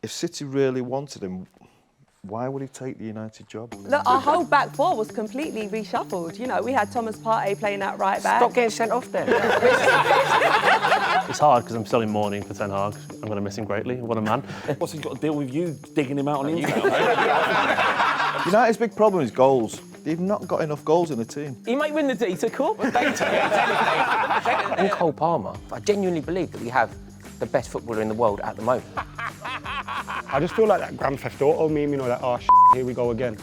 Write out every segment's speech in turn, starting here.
if City really wanted him, why would he take the United job? Look, our whole back four was completely reshuffled. You know, we had Thomas Partey playing at right back. Stop getting sent off then. It's hard because I'm still in mourning for Ten Hag. I'm going to miss him greatly. What a man. What's he got to deal with you digging him out on the internet? United's big problem is goals. They've not got enough goals in the team. He might win the Data Cup. And Cole Palmer, I genuinely believe that we have the best footballer in the world at the moment. I just feel like that Grand Theft Auto meme, you know, like, oh, here we go again.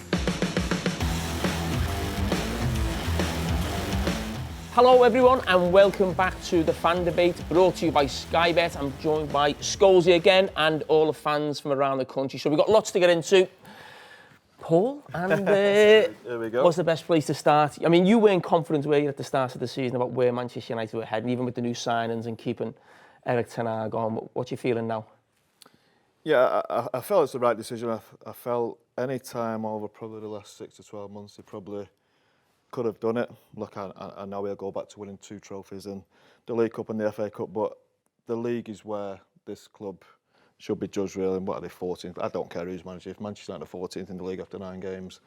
Hello everyone and welcome back to the Fan Debate, brought to you by Sky Bet. I'm joined by Scholes again and all the fans from around the country. So we've got lots to get into. Paul, and There we go. what's the best place to start? I mean, you weren't confident, were you, at the start of the season about where Manchester United were heading, even with the new signings and keeping Erik Ten Hag on. What are you feeling now? Yeah, I felt it's the right decision. I felt any time over probably the last 6 to 12 months, he probably could have done it. Look, I know he'll go back to winning 2 trophies in the League Cup and the FA Cup, but the league is where this club should be judged really. And what are they, 14th? I don't care who's manager. If Manchester United are 14th in the league after 9 games,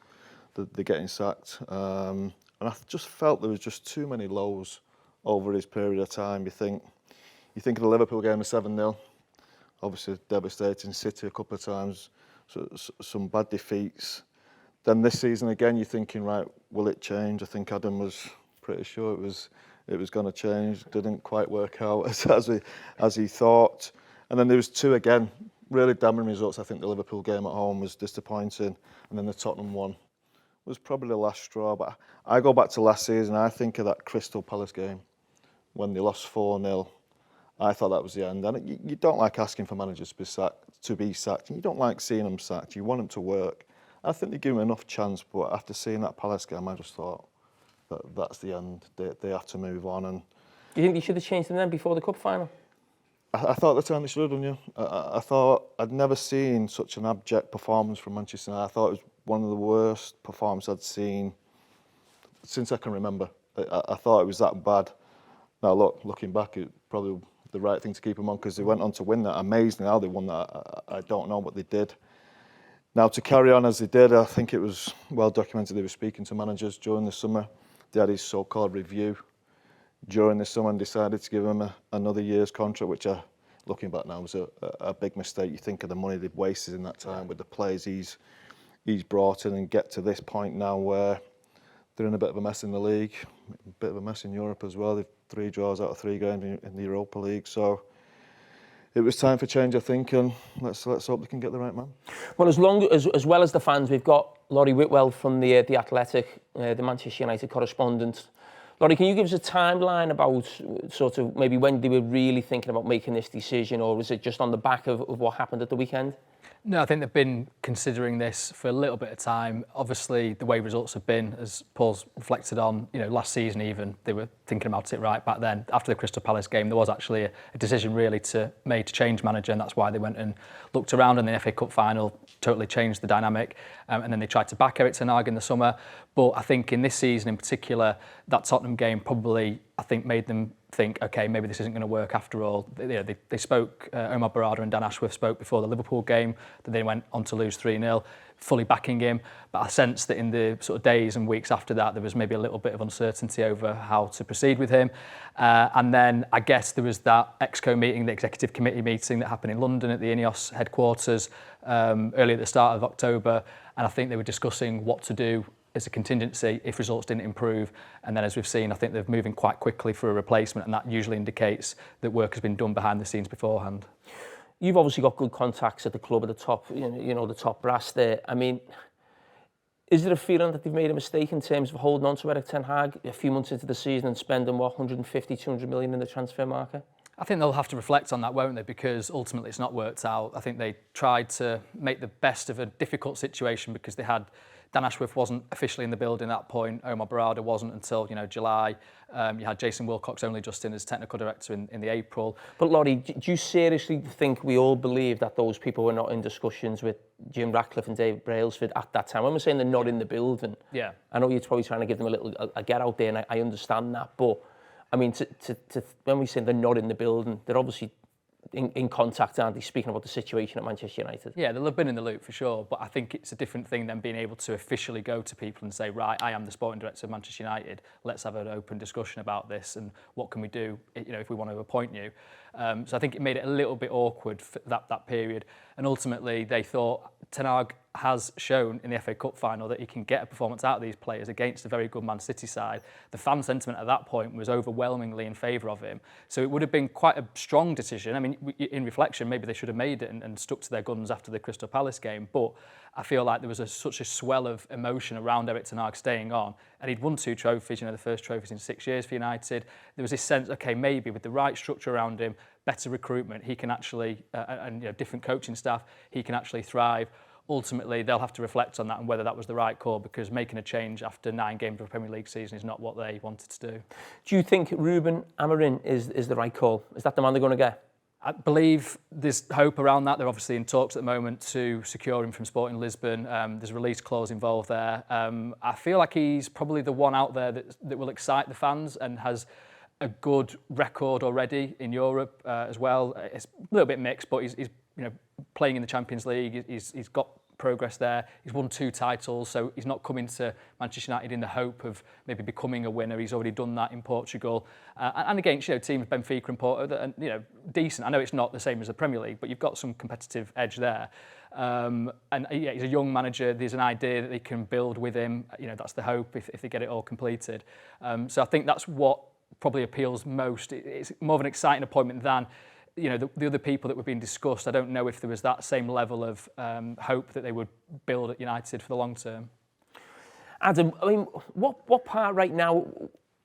they're getting sacked. And I just felt there was just too many lows over his period of time. You think of the Liverpool game, the 7-0. Obviously devastating. City a couple of times, so some bad defeats. Then this season again, you're thinking, right, will it change? I think Adam was pretty sure it was going to change. Didn't quite work out as he thought. And then there was 2 again, really damning results. I think the Liverpool game at home was disappointing, and then the Tottenham one was probably the last straw. But I go back to last season. I think of that Crystal Palace game when they lost 4-0. I thought that was the end. And you don't like asking for managers to be sacked, and you don't like seeing them sacked. You want them to work. I think they give him enough chance, but after seeing that Palace game, I just thought that's the end. They have to move on. And Do you think they should have changed them then before the cup final? I thought at the time they should have done, yeah. I thought I'd never seen such an abject performance from Manchester United. I thought it was one of the worst performances I'd seen since I can remember. I thought it was that bad. Now, looking back, it probably the right thing to keep them on because they went on to win that. Amazing how they won that. I don't know what they did. Now, to carry on as they did, I think it was well documented. They were speaking to managers during the summer. They had his so-called review during the summer and decided to give him another year's contract, which, looking back now, was a big mistake. You think of the money they've wasted in that time with the players he's brought in, and get to this point now where they're in a bit of a mess in the league, a bit of a mess in Europe as well. They've 3 draws out of 3 games in the Europa League. So it was time for change, I think, and let's hope they can get the right man. Well, as well as the fans, we've got Laurie Whitwell from the Athletic, the Manchester United correspondent. Laurie, can you give us a timeline about sort of maybe when they were really thinking about making this decision, or was it just on the back of what happened at the weekend? No, I think they've been considering this for a little bit of time. Obviously, the way results have been, as Paul's reflected on, last season even, they were thinking about it right back then. After the Crystal Palace game, there was actually a decision really made to change manager, and that's why they went and looked around in the FA Cup final, totally changed the dynamic, and then they tried to back Erik Ten Hag in the summer. But I think in this season in particular, that Tottenham game probably, I think, made them think, okay, maybe this isn't going to work after all. They spoke, Omar Barada and Dan Ashworth spoke before the Liverpool game, that they went on to lose 3-0, fully backing him. But I sensed that in the sort of days and weeks after that, there was maybe a little bit of uncertainty over how to proceed with him. And then I guess there was that ExCo meeting, the executive committee meeting that happened in London at the Ineos headquarters early at the start of October. And I think they were discussing what to do as a contingency if results didn't improve. And then, as we've seen, I think they're moving quite quickly for a replacement, and that usually indicates that work has been done behind the scenes beforehand. You've obviously got good contacts at the club at the top, the top brass there. I mean, is there a feeling that they've made a mistake in terms of holding on to Erik Ten Hag a few months into the season and spending, 150, 200 million in the transfer market? I think they'll have to reflect on that, won't they? Because ultimately it's not worked out. I think they tried to make the best of a difficult situation because they had Dan Ashworth wasn't officially in the building at that point. Omar Barada wasn't until July. You had Jason Wilcox only just in as technical director in the April. But Laurie, do you seriously think we all believe that those people were not in discussions with Jim Ratcliffe and David Brailsford at that time? When we're saying they're not in the building, yeah, I know you're probably trying to give them a get out there, and I understand that. But I mean, when we say they're not in the building, they're obviously in contact, aren't they, speaking about the situation at Manchester United? Yeah, they'll have been in the loop for sure, but I think it's a different thing than being able to officially go to people and say, right, I am the sporting director of Manchester United, let's have an open discussion about this and what can we do, if we want to appoint you. So I think it made it a little bit awkward for that period, and ultimately they thought Ten Hag has shown in the FA Cup final that he can get a performance out of these players against a very good Man City side. The fan sentiment at that point was overwhelmingly in favour of him. So it would have been quite a strong decision. I mean, in reflection, maybe they should have made it and stuck to their guns after the Crystal Palace game. But I feel like there was such a swell of emotion around Erik Ten Hag staying on. And he'd won 2 trophies, the first trophies in 6 years for United. There was this sense, okay, maybe with the right structure around him, better recruitment, he can actually, and different coaching staff, he can actually thrive. Ultimately, they'll have to reflect on that and whether that was the right call, because making a change after 9 games of a Premier League season is not what they wanted to do. Do you think Ruben Amorim is the right call? Is that the man they're going to get? I believe there's hope around that. They're obviously in talks at the moment to secure him from Sporting Lisbon. There's a release clause involved there. I feel like he's probably the one out there that will excite the fans and has a good record already in Europe as well. It's a little bit mixed, but he's playing in the Champions League. He's got progress there. He's won 2 titles, so he's not coming to Manchester United in the hope of maybe becoming a winner. He's already done that in Portugal, and against teams Benfica and Porto, and decent. I know it's not the same as the Premier League, but you've got some competitive edge there. And he's a young manager. There's an idea that they can build with him. That's the hope if they get it all completed. So I think that's what probably appeals most. It's more of an exciting appointment than the other people that were being discussed. I don't know if there was that same level of hope that they would build at United for the long term. Adam, I mean, what part right now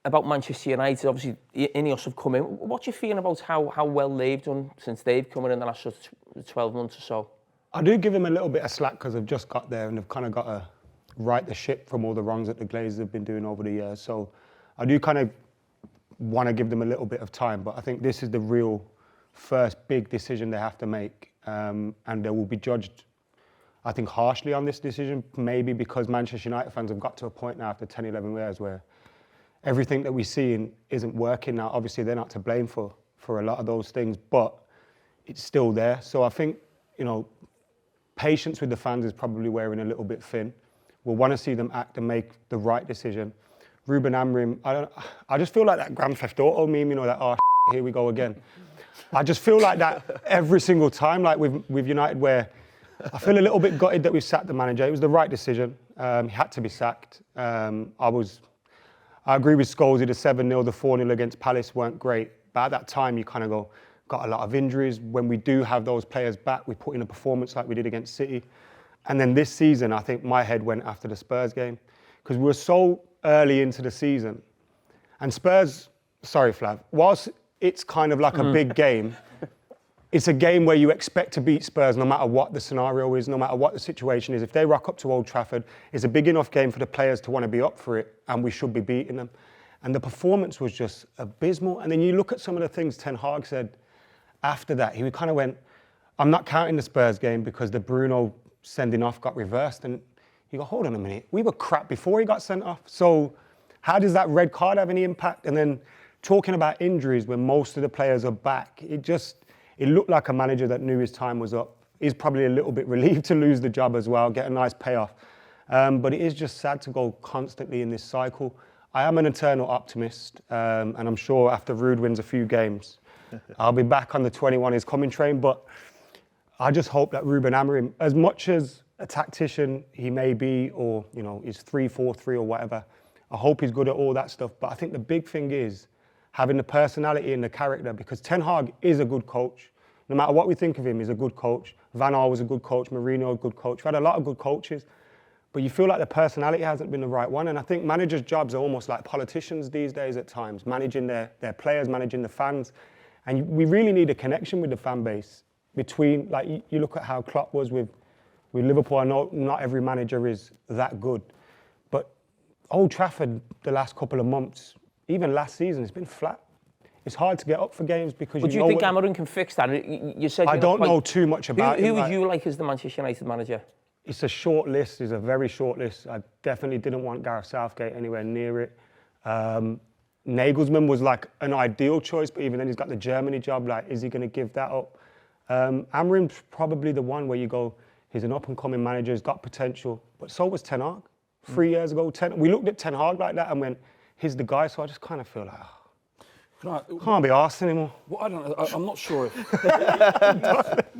about Manchester United? Obviously, Ineos have come in. What do you feel about how well they've done since they've come in the last 12 months or so? I do give them a little bit of slack because they've just got there and they've kind of got to right the ship from all the wrongs that the Glazers have been doing over the years. So I do kind of want to give them a little bit of time, but I think this is the real first big decision they have to make, and they will be judged, I think, harshly on this decision, maybe because Manchester United fans have got to a point now after 10, 11 years where everything that we see isn't working now. Obviously, they're not to blame for a lot of those things, but it's still there. So I think, patience with the fans is probably wearing a little bit thin. We'll want to see them act and make the right decision. Ruben Amorim, I just feel like that Grand Theft Auto meme, that, here we go again. I just feel like that every single time, like with United, where I feel a little bit gutted that we sacked the manager. It was the right decision. He had to be sacked. I agree with Scholes. The 7-0, the 4-0 against Palace weren't great. But at that time, you kind of got a lot of injuries. When we do have those players back, we put in a performance like we did against City. And then this season, I think my head went after the Spurs game because we were so early into the season. And Spurs, sorry, Flav, whilst it's kind of like a big game, it's a game where you expect to beat Spurs no matter what the scenario is, no matter what the situation is. If they rock up to Old Trafford, it's a big enough game for the players to want to be up for it, and we should be beating them. And the performance was just abysmal. And then you look at some of the things Ten Hag said after that. He kind of went, I'm not counting the Spurs game because the Bruno sending off got reversed. And you go, hold on a minute, we were crap before he got sent off. So how does that red card have any impact? And then talking about injuries when most of the players are back, it looked like a manager that knew his time was up. He's probably a little bit relieved to lose the job as well, get a nice payoff. But it is just sad to go constantly in this cycle. I am an eternal optimist, and I'm sure after Ruud wins a few games, I'll be back on the 21 is coming train. But I just hope that Ruben Amorim, as much as a tactician he may be, or is 3-4-3 or whatever, I hope he's good at all that stuff. But I think the big thing is having the personality and the character, because Ten Hag is a good coach. No matter what we think of him, he's a good coach. Van Gaal was a good coach, Mourinho a good coach. We've had a lot of good coaches, but you feel like the personality hasn't been the right one. And I think managers' jobs are almost like politicians these days at times, managing their players, managing the fans. And we really need a connection with the fan base between, like you look at how Klopp was with Liverpool. I know not every manager is that good, but Old Trafford the last couple of months, even last season, it's been flat. It's hard to get up for games because But do you think Amorim can fix that? You said I don't know too much about Who would you like as the Manchester United manager? It's a short list. It's a very short list. I definitely didn't want Gareth Southgate anywhere near it. Nagelsmann was like an ideal choice, but even then he's got the Germany job. Like, is he going to give that up? Amorim's probably the one where you go, he's an up-and-coming manager, he's got potential, but so was Ten Hag. 3 years ago, we looked at Ten Hag like that and went, he's the guy, so I just kind of feel like, can't be arsed anymore. Well, I don't know. I'm not sure if...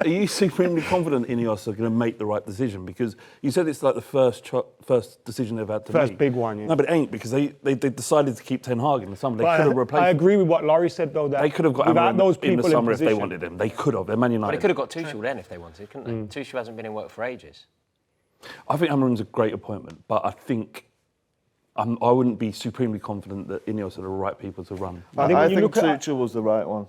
Are you supremely confident Ineos are going to make the right decision? Because you said it's like the first decision they've had to make. First big one, yeah. No, but it ain't, because they decided to keep Ten Hag in the summer. They could have replaced I him. agree with what Laurie said, though, that They could have got without Amorim those people in the summer if they position- wanted him. They could have. They're Man United. But they could have got Tuchel then if they wanted, couldn't they? Tuchel hasn't been in work for ages. I think Amorim's a great appointment, but I think I wouldn't be supremely confident that Ineos are the right people to run. I think Tuchel was the right one.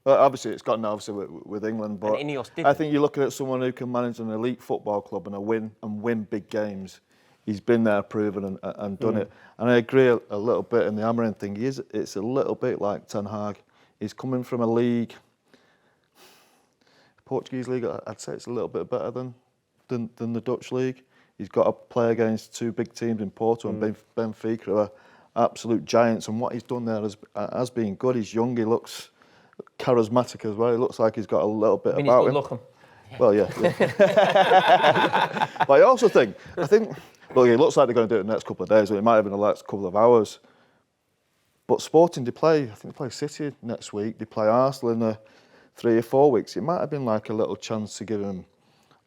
Obviously, it's gotten obviously with England, but And Ineos didn't. I think you're looking at someone who can manage an elite football club and win big games. He's been there, proven and done it. And I agree a little bit in the Amorim thing. It's a little bit like Ten Hag. He's coming from a league, Portuguese league. I'd say it's a little bit better than the Dutch league. He's got to play against two big teams in Porto and Benfica, who are absolute giants. And what he's done there has been good. He's young. He looks charismatic as well. He looks like he's got a little bit about him. Looking. Well, yeah. But I also think, well, it looks like they're going to do it in the next couple of days, or it might have been the last couple of hours. But Sporting, I think they play City next week. They play Arsenal in 3 or 4 weeks. It might have been like a little chance to give him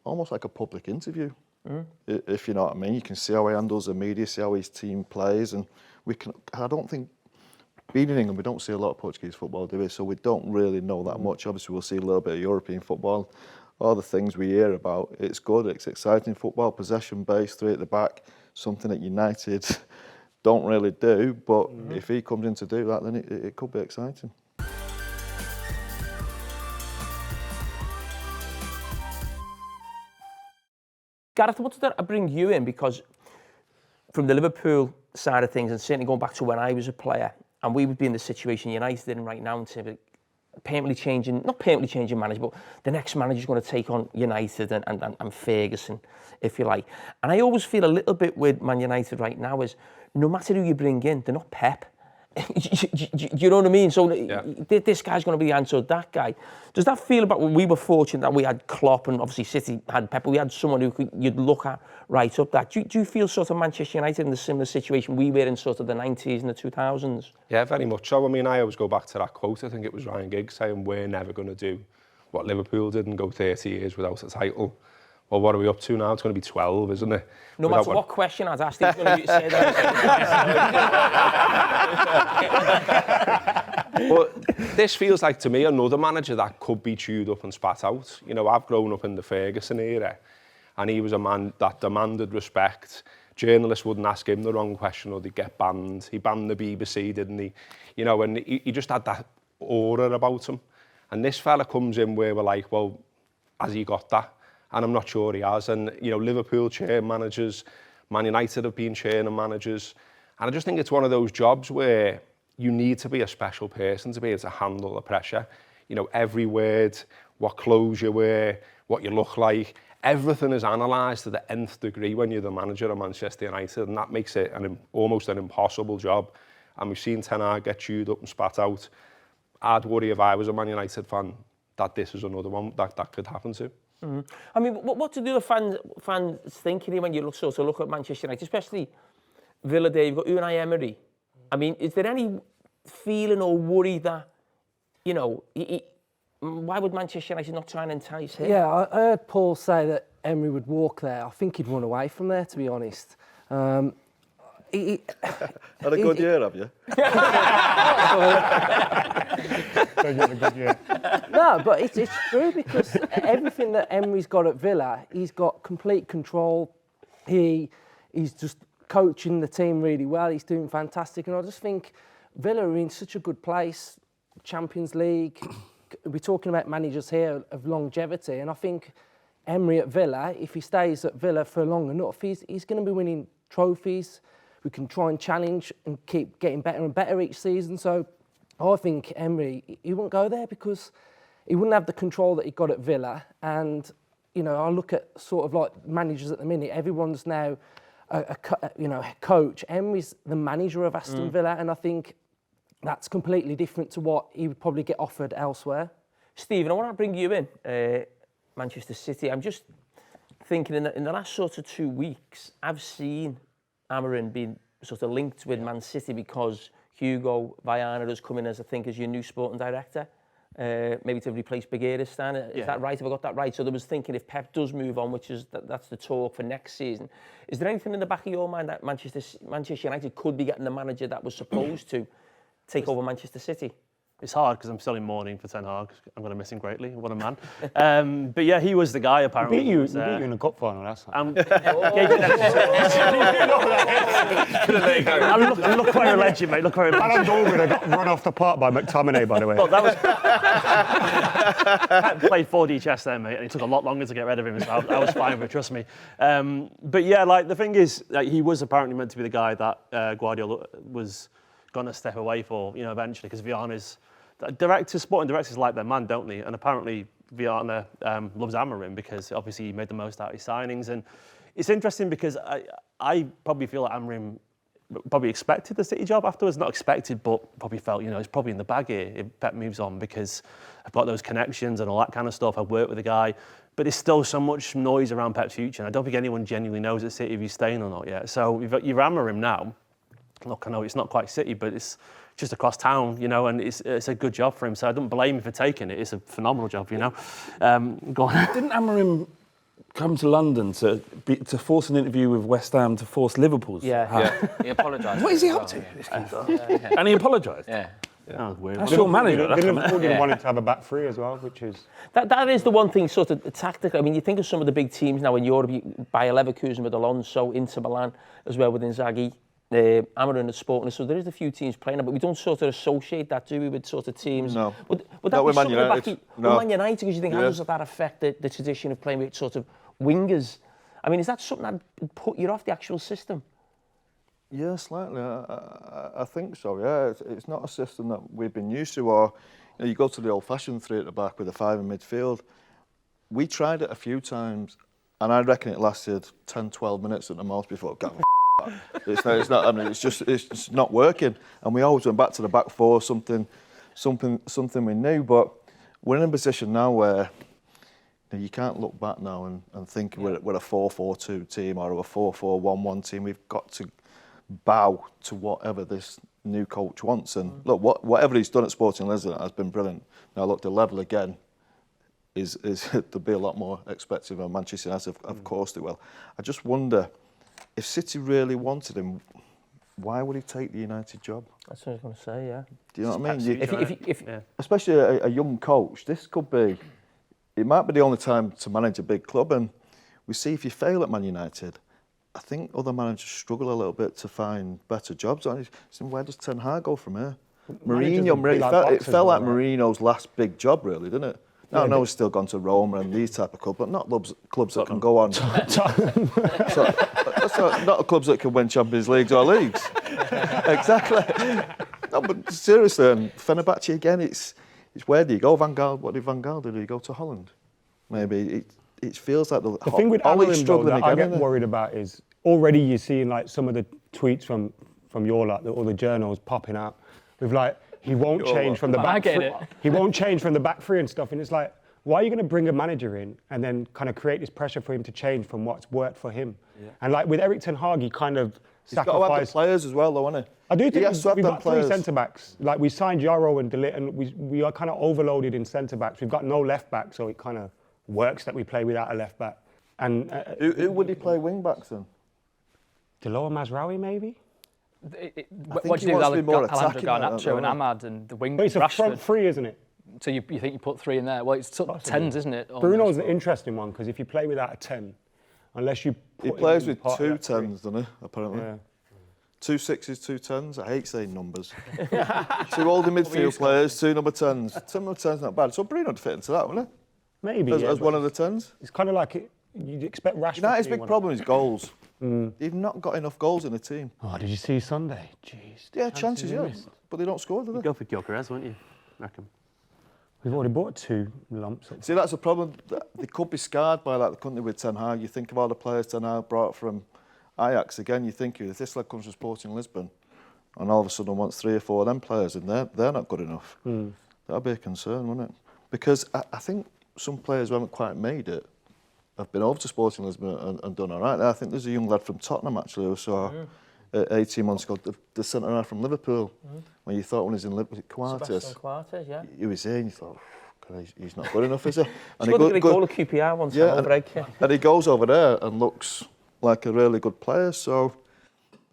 almost like a public interview, if you know what I mean. You can see how he handles the media, see how his team plays, and I don't think, being in England, we don't see a lot of Portuguese football, do we? So we don't really know that much. Obviously, we'll see a little bit of European football. All the things we hear about, it's good, it's exciting football, possession-based, 3 at the back, something that United don't really do. But if he comes in to do that, then it could be exciting. Gareth, what did that bring you in? Because from the Liverpool side of things, and certainly going back to when I was a player, and we would be in the situation United in right now in terms of not permanently changing manager, but the next manager's going to take on United and Ferguson, if you like. And I always feel a little bit with Man United right now is no matter who you bring in, they're not Pep. You know what I mean? So this guy's going to be the answer to that guy. Does that feel about when we were fortunate that we had Klopp and obviously City had Pep, but we had someone who you'd look at right up that? Do you feel sort of Manchester United in the similar situation we were in sort of the 90s and the 2000s? Yeah, very much so. I mean, I always go back to that quote. I think it was Ryan Giggs saying, we're never going to do what Liverpool did and go 30 years without a title. Well, what are we up to now? It's going to be 12, isn't it? No matter what question I'd asked, he's going to say that. But this feels like, to me, another manager that could be chewed up and spat out. You know, I've grown up in the Ferguson era, and he was a man that demanded respect. Journalists wouldn't ask him the wrong question or they'd get banned. He banned the BBC, didn't he? You know, and he just had that aura about him. And this fella comes in where we're like, well, has he got that? And I'm not sure he has. And, you know, Liverpool chair managers, Man United have been chairing managers. And I just think it's one of those jobs where you need to be a special person to be able to handle the pressure. You know, every word, what clothes you wear, what you look like, everything is analysed to the nth degree when you're the manager of Manchester United. And that makes it almost an impossible job. And we've seen Ten Hag get chewed up and spat out. I'd worry if I was a Man United fan that this is another one that could happen to. I mean, what do the fans think when you look at Manchester United, especially Villa Day, you've got Unai Emery. I mean, is there any feeling or worry that, you know, why would Manchester United not try and entice him? Yeah, I heard Paul say that Emery would walk there. I think he'd run away from there, to be honest. Had a good year, have you? No, but it's true because everything that Emery's got at Villa, he's got complete control. He's just coaching the team really well. He's doing fantastic. And I just think Villa are in such a good place. Champions League. We're talking about managers here of longevity. And I think Emery at Villa, if he stays at Villa for long enough, he's going to be winning trophies. We can try and challenge and keep getting better and better each season. So I think Emery, he wouldn't go there because he wouldn't have the control that he got at Villa. And, you know, I look at sort of like managers at the minute, everyone's now a coach. Emery's the manager of Aston Villa, and I think that's completely different to what he would probably get offered elsewhere. Stephen, I want to bring you in, Manchester City. I'm just thinking in the last sort of 2 weeks, I've seen Amorim being sort of linked with Man City because Hugo Viana has come in as, I think, as your new sporting director, maybe to replace Begiristain. Is that right? Have I got that right? So there was thinking if Pep does move on, which is that's the talk for next season. Is there anything in the back of your mind that Manchester United could be getting the manager that was supposed to take over Manchester City? It's hard because I'm still in mourning for Ten Hag. I'm going to miss him greatly. What a man. But yeah, he was the guy apparently. We beat you in a cup final last time. And look where I led you, mate. Look where I led you. I got run off the park by McTominay, by the way. Look, that was... Pep played 4D chess there, mate, and it took a lot longer to get rid of him, so I was fine with it, trust me. But yeah, like, the thing is, like, he was apparently meant to be the guy that Guardiola was going to step away for, you know, eventually, because Viana's... sporting directors like their man, don't they? And apparently Viana loves Amorim because obviously he made the most out of his signings. And it's interesting because I probably feel like Amorim probably expected the City job afterwards. Not expected, but probably felt, you know, it's probably in the bag here if Pep moves on because I've got those connections and all that kind of stuff. I've worked with the guy. But there's still so much noise around Pep's future. And I don't think anyone genuinely knows at City if he's staying or not yet. So you've Amorim now. Look, I know it's not quite City, but it's just across town, you know, and it's a good job for him. So I don't blame him for taking it. It's a phenomenal job, you know. Go on. Didn't Amorim come to London to force an interview with West Ham to force Liverpool's? Yeah. He apologised. What is he up to? And he apologised. Yeah. That was weird. That's your manager. Liverpool didn't want to have a back three as well, which is... That is the one thing, sort of tactical. I mean, you think of some of the big teams now in Europe, Bayer Leverkusen with Alonso, Inter Milan as well with Inzaghi. Amorim and Sporting, so there is a few teams playing, but we don't sort of associate that, do we, with sort of teams? No. Would that be Man United. with Man United, because you think, how does that affect the tradition of playing with sort of wingers? I mean, is that something that would put you off the actual system? Yeah, slightly. I think so, yeah. It's not a system that we've been used to, or you go to the old-fashioned three at the back with a five in midfield. We tried it a few times, and I reckon it lasted 10, 12 minutes at the most before it got it's not. I mean, it's just not working. And we always went back to the back four, something we knew. But we're in a position now where you can't look back now and think we're a 4-4-2 team or a 4-4-1-1 team. We've got to bow to whatever this new coach wants. And look, whatever he's done at Sporting Lisbon has been brilliant. Now look, the level again is there'll be a lot more expected of Manchester United. Of course they will. I just wonder, if City really wanted him, why would he take the United job? That's what I was going to say, yeah. Do you know what I mean? If especially a young coach, this could be, it might be the only time to manage a big club. And we see if you fail at Man United, I think other managers struggle a little bit to find better jobs. So where does Ten Hag go from here? Mourinho, it felt like Mourinho's last big job, really, didn't it? I know he's still gone to Roma and these type of clubs, but not clubs that can go on. Not clubs that can win Champions Leagues or leagues. Exactly. No, but seriously, and Fenerbahce again, it's where do you go? Van Gaal, what did Van Gaal do? Did he go to Holland? Maybe. It feels like the thing with Amorim, though, that I get worried about is already you're seeing like some of the tweets from your lot, all the journals popping out with like, he won't change from the back three. He won't change from the back three and stuff. And it's like, why are you going to bring a manager in and then kind of create this pressure for him to change from what's worked for him? Yeah. And like with Erik Ten Hag, he kind of sacrificed... He's got to have the players as well, though, hasn't he? I do think we've got three centre-backs. Like we signed Yarrow and De Ligt, and we are kind of overloaded in centre-backs. We've got no left-back, so it kind of works that we play without a left-back. And who would he play wing-backs then? Deloa Mazraoui, maybe? What do you do with Alejandro Garnacho and Ahmad and the wing? But it's a front three, isn't it? So you think you put three in there? Well, it's sort of tens, isn't it? Bruno's an interesting one because if you play without a 10, unless you put he plays with two 10s, doesn't he? Apparently, 2 6s, 2 10s. I hate saying numbers. 2 holding midfield players, 2 number 10s. 2 number 10s not bad. So Bruno would fit into that, wouldn't he? Maybe as one of the 10s. It's kind of like you'd expect Rashford. United's big problem is goals. They've not got enough goals in the team. Oh, did you see Sunday? Jeez. Yeah, chances, but they don't score, do they? You'd go for Gyökeres, wouldn't you? I reckon. We've already bought 2 lumps. See, that's a problem. They could be scarred by that, couldn't they, with Ten Hag? You think of all the players Ten Hag brought from Ajax. Again, you think if this lad comes from Sporting Lisbon, and all of a sudden wants 3 or 4 of them players, and they're not good enough. That'd be a concern, wouldn't it? Because I think some players who haven't quite made it have been over to Sporting Lisbon and done all right. I think there's a young lad from Tottenham actually who saw 18 months ago, the centre half from Liverpool, when you thought when he was in Liverpool, Quartes, yeah. he was here and you thought, he's not good enough, is he? And he got a goal of QPR once, and he goes over there and looks like a really good player. So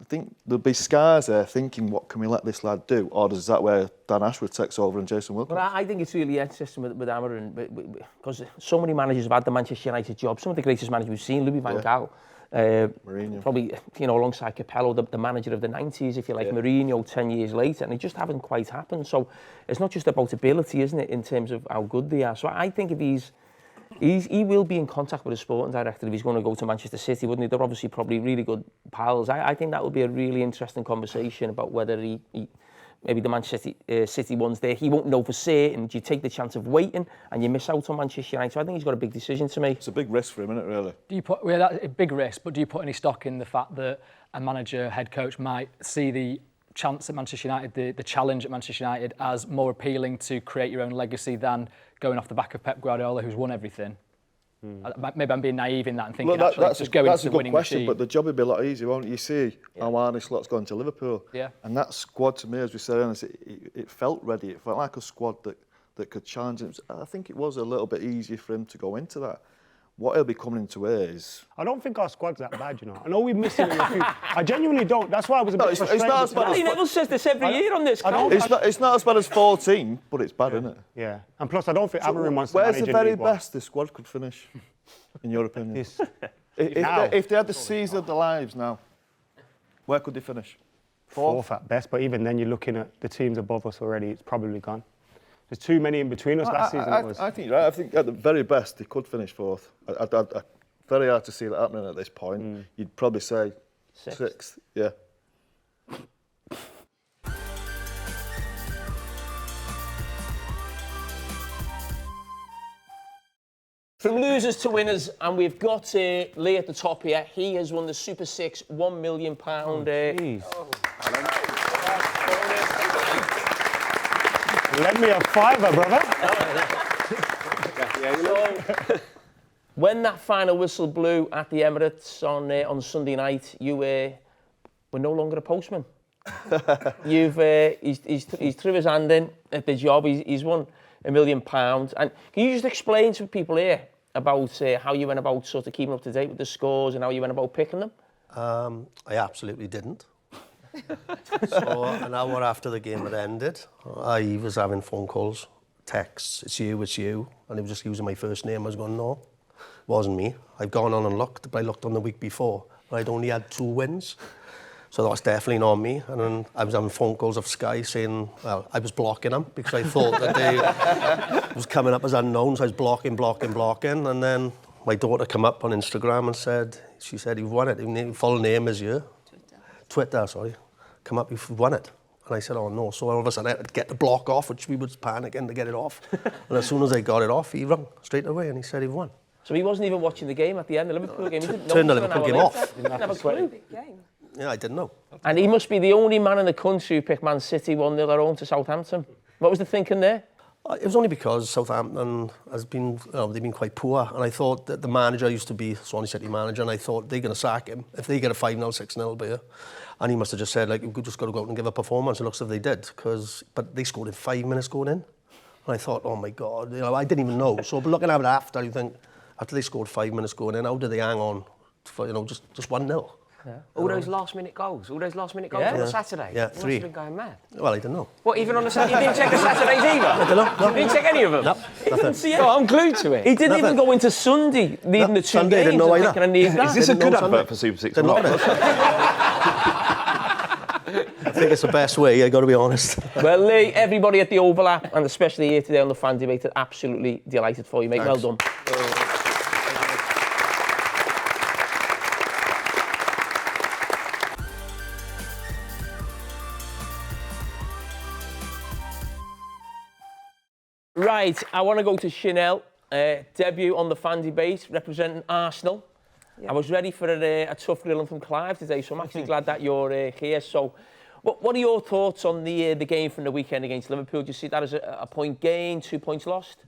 I think there'll be scars there thinking, what can we let this lad do? Or is that where Dan Ashworth takes over and Jason Wilkins? But I think it's really interesting with Amorim, because so many managers have had the Manchester United job. Some of the greatest managers we've seen, Louis van Gaal, Mourinho. probably, alongside Capello, the manager of the 90s, if you like, Mourinho 10 years later, and it just haven't quite happened. So it's not just about ability, isn't it, in terms of how good they are. So I think if he will be in contact with the sporting director if he's going to go to Manchester City, wouldn't he? They're obviously probably really good pals. I think that would be a really interesting conversation about whether he maybe the Manchester City one's there. He won't know for certain. Do you take the chance of waiting and you miss out on Manchester United? So I think he's got a big decision to make. It's a big risk for him, isn't it, really? Do you put that's a big risk, but do you put any stock in the fact that a manager, head coach might see the chance at Manchester United, the challenge at Manchester United, as more appealing to create your own legacy than going off the back of Pep Guardiola, who's won everything? Maybe I'm being naive in that and thinking that's just going into the winning question, machine. but the job would be a lot easier, won't it? You see how hard this lot's gone to Liverpool. Yeah. And that squad, to me, as we said earlier, it felt ready. It felt like a squad that could challenge him. I think it was a little bit easier for him to go into that. What he'll be coming into is... I don't think our squad's that bad, you know. I know we're missing a few. I genuinely don't. That's why I was a bit frustrated. It's not as bad He never says this every year on this. It's not as bad as 14, but it's bad, isn't it? Yeah. And plus, I don't think Amorim wants to manage Where's the very best this squad could finish, in your opinion? If they had the season of their lives now, where could they finish? Fourth at best, but even then you're looking at the teams above us already, it's probably gone. There's too many in between us last season. I think you're right. I think at the very best they could finish fourth. Very hard to see that happening at this point. You'd probably say sixth. Yeah. From losers to winners, and we've got Lee at the top here. He has won the Super 6 £1 million. Lend me a fiver, brother. So, when that final whistle blew at the Emirates on Sunday night, you were no longer a postman. He's threw his hand in at the job. He's won £1 million. And can you just explain to people here about how you went about sort of keeping up to date with the scores and how you went about picking them? I absolutely didn't. So an hour after the game had ended, I was having phone calls, texts, it's you, and he was just using my first name. I was going, no, it wasn't me. I've gone on and looked, but I looked on the week before, and I'd only had 2 wins. So that was definitely not me. And then I was having phone calls of Sky saying, well, I was blocking them because I thought that they was coming up as unknowns. I was blocking. And then my daughter came up on Instagram and she said, you've won it. Your full name is you. Twitter, sorry. Come up, you've won it. And I said, oh no. So all of a sudden I had to get the block off, which we was panicking to get it off. And as soon as I got it off, he rang straight away and he said he'd won. So he wasn't even watching the game at the end of the Liverpool game? He didn't know. Turned the Liverpool game off. Didn't have a clue. Yeah, I didn't know. And he must be the only man in the country who picked Man City 1-0 at home to Southampton. What was the thinking there? It was only because Southampton has been, they've been quite poor, and I thought that the manager used to be Swansea City manager, and I thought they're going to sack him if they get a 5-0, 6-0 beer. And he must have just said, like, we've just got to go out and give a performance. It looks as if they did, but they scored in 5 minutes going in. And I thought, oh my God, I didn't even know. So looking at it after, you think, after they scored 5 minutes going in, how did they hang on for, just 1-0? Yeah. All those last-minute goals on the Saturday. Yeah, 3. You must have been going mad. Well, I don't know. What, even on the Saturday? You didn't check the Saturdays either? I don't know. No. You didn't check any of them? No, nothing. Oh, I'm glued to it. He didn't even go into Sunday, leading the 2 Sunday, games. I didn't know either. I need that. Is this a good advert for Super 6? I think it's the best way, I got to be honest. Well, Lee, everybody at the Overlap, and especially here today on the Fan Debate, are absolutely delighted for you, mate. Thanks. Well done. Right, I want to go to Chanel, debut on the Fan Debate, representing Arsenal. Yep. I was ready for a tough grilling from Clive today, so I'm actually glad that you're here. So, What are your thoughts on the game from the weekend against Liverpool? Do you see that as a point gain, 2 points lost?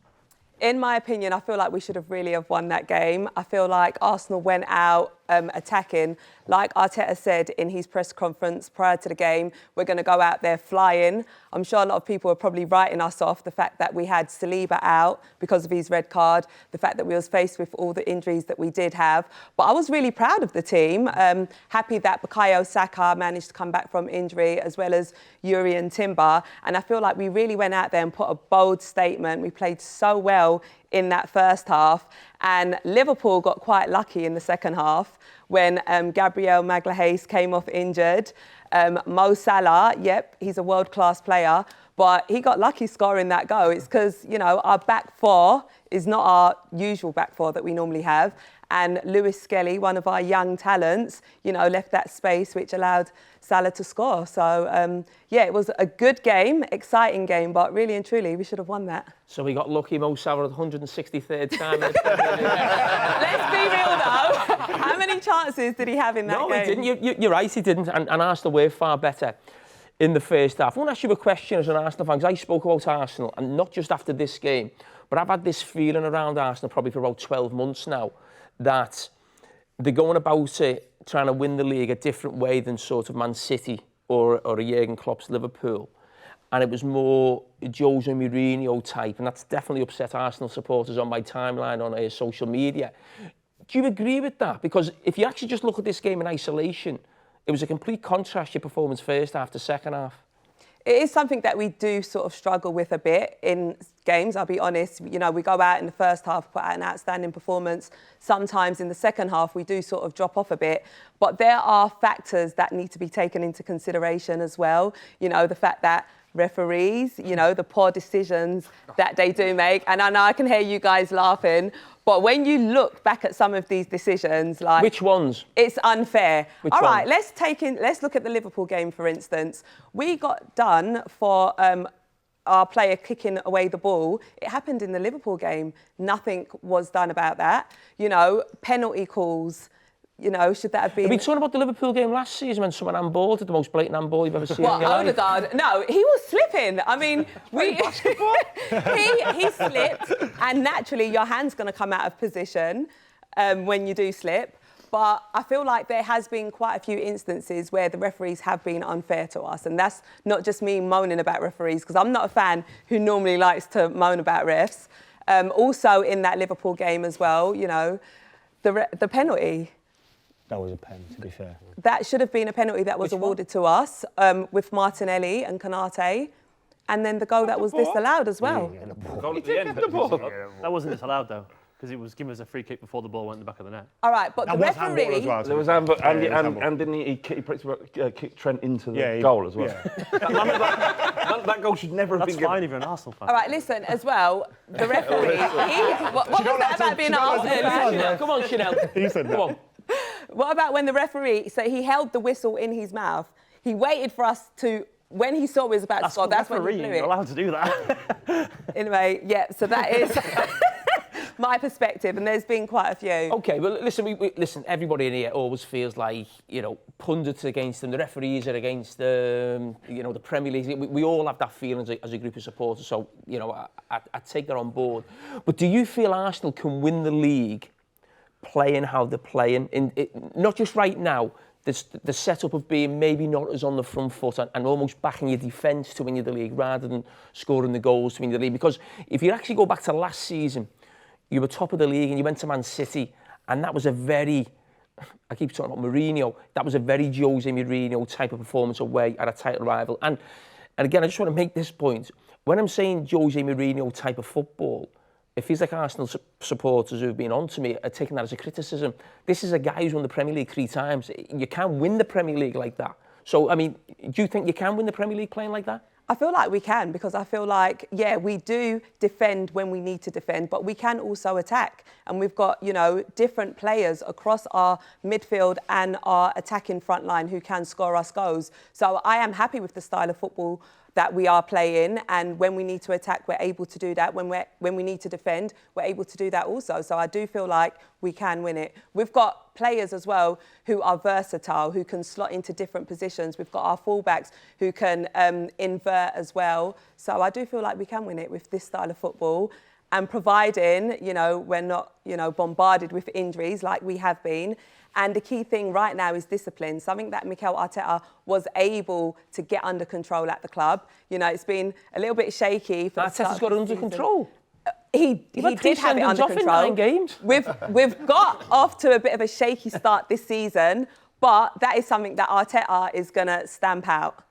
In my opinion, I feel like we should have really have won that game. I feel like Arsenal went out attacking. Like Arteta said in his press conference prior to the game, we're going to go out there flying. I'm sure a lot of people are probably writing us off the fact that we had Saliba out because of his red card, the fact that we was faced with all the injuries that we did have. But I was really proud of the team. Happy that Bukayo Saka managed to come back from injury, as well as Yuri and Timber. And I feel like we really went out there and put a bold statement. We played so well in that first half, and Liverpool got quite lucky in the second half when Gabriel Magalhaes came off injured. Mo Salah, yep, he's a world-class player, but he got lucky scoring that goal. It's because, you know, our back four is not our usual back four that we normally have, and Lewis Skelly, one of our young talents, you know, left that space which allowed Salah to score. So, yeah, it was a good game, exciting game, but really and truly, we should have won that. So we got lucky, Mo Salah at 163rd time. Let's be real, though. How many chances did he have in that game? No, he didn't. You're right, he didn't. And Arsenal were far better in the first half. I want to ask you a question as an Arsenal fan, because I spoke about Arsenal, and not just after this game, but I've had this feeling around Arsenal probably for about 12 months now, that they're going about it trying to win the league a different way than sort of Man City or a Jurgen Klopp's Liverpool. And it was more Jose Mourinho type, and that's definitely upset Arsenal supporters on my timeline on social media. Do you agree with that? Because if you actually just look at this game in isolation, it was a complete contrast, your performance first half to second half. It is something that we do sort of struggle with a bit in games, I'll be honest. You know, we go out in the first half, put out an outstanding performance. Sometimes in the second half, we do sort of drop off a bit. But there are factors that need to be taken into consideration as well. You know, the fact that referees, you know, the poor decisions that they do make. And I know I can hear you guys laughing, but when you look back at some of these decisions, like... Which ones? It's unfair. Which All right, ones? let's look at the Liverpool game, for instance. We got done for our player kicking away the ball. It happened in the Liverpool game. Nothing was done about that. You know, penalty calls... You know, should that have been... Are we talking about the Liverpool game last season when someone handballed, the most blatant handball you've ever seen in your life? Odegaard? No, he was slipping. I mean, he slipped, and naturally your hand's going to come out of position when you do slip. But I feel like there has been quite a few instances where the referees have been unfair to us. And that's not just me moaning about referees, because I'm not a fan who normally likes to moan about refs. Also in that Liverpool game as well, you know, the penalty. That was a pen, to be fair. That should have been a penalty that was awarded to us with Martinelli and Konate. And then the goal that was disallowed as well. Yeah, the goal at the end. That wasn't disallowed, though, because it was given as a free kick before the ball went in the back of the net. All right, but the referee... As well, there was handball, and didn't he kick Trent into the goal as well? Yeah. That goal should never have been given. That's fine if you're an Arsenal fan. All right, listen, as well, the referee... what was that about being an Arsenal fan? Come on, Chanel. He said that. Come on. What about when the referee... So he held the whistle in his mouth. He waited for us to... When he saw we was about to score, that's when he blew it. You're allowed to do that. Anyway, yeah, so that is... my perspective, and there's been quite a few. Okay, well, listen, listen, everybody in here always feels like, you know, pundits against them, the referees are against them, you know, the Premier League. We all have that feeling as a group of supporters, so, you know, I take that on board. But do you feel Arsenal can win the league playing how they're playing? Not just right now, the setup of being maybe not as on the front foot and almost backing your defence to win you the league rather than scoring the goals to win you the league. Because if you actually go back to last season, you were top of the league and you went to Man City, and that was a very, I keep talking about Mourinho, that was a very Jose Mourinho type of performance away at a title rival. And again, I just want to make this point. When I'm saying Jose Mourinho type of football, it feels like Arsenal supporters who've been on to me are taking that as a criticism. This is a guy who's won the Premier League 3 times. You can't win the Premier League like that. So, I mean, do you think you can win the Premier League playing like that? I feel like we can, because I feel like, yeah, we do defend when we need to defend, but we can also attack. And we've got, you know, different players across our midfield and our attacking front line who can score us goals. So I am happy with the style of football that we are playing, and when we need to attack, we're able to do that. When we need to defend, we're able to do that also. So I do feel like we can win it. We've got players as well who are versatile, who can slot into different positions. We've got our fullbacks who can invert as well. So I do feel like we can win it with this style of football. And providing, we're not, bombarded with injuries like we have been. And the key thing right now is discipline, something that Mikel Arteta was able to get under control at the club. It's been a little bit shaky. Arteta's got it under control. He did have it under control. In 9 games. We've got off to a bit of a shaky start this season, but that is something that Arteta is going to stamp out.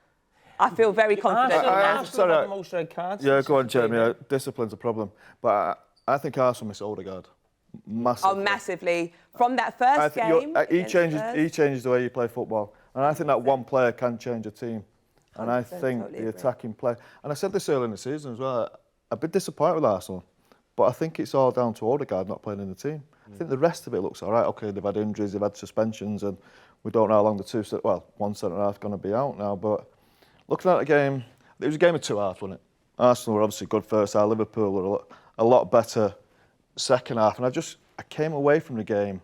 I feel very confident. Arsenal had the most red cards. Yeah, go on, Jeremy. Discipline's a problem. But I think Arsenal miss Odegaard. Massively. Oh, massively. From that first game. He changes the way you play football. And I think that one player can change a team. And I think the attacking play. And I said this earlier in the season as well. I've been disappointed with Arsenal. But I think it's all down to Odegaard not playing in the team. I think the rest of it looks all right. OK, they've had injuries, they've had suspensions, and we don't know how long one centre-half is going to be out now. But looking at the game, it was a game of 2 halves, wasn't it? Arsenal were obviously good first half. Liverpool were a lot better second half. And I came away from the game.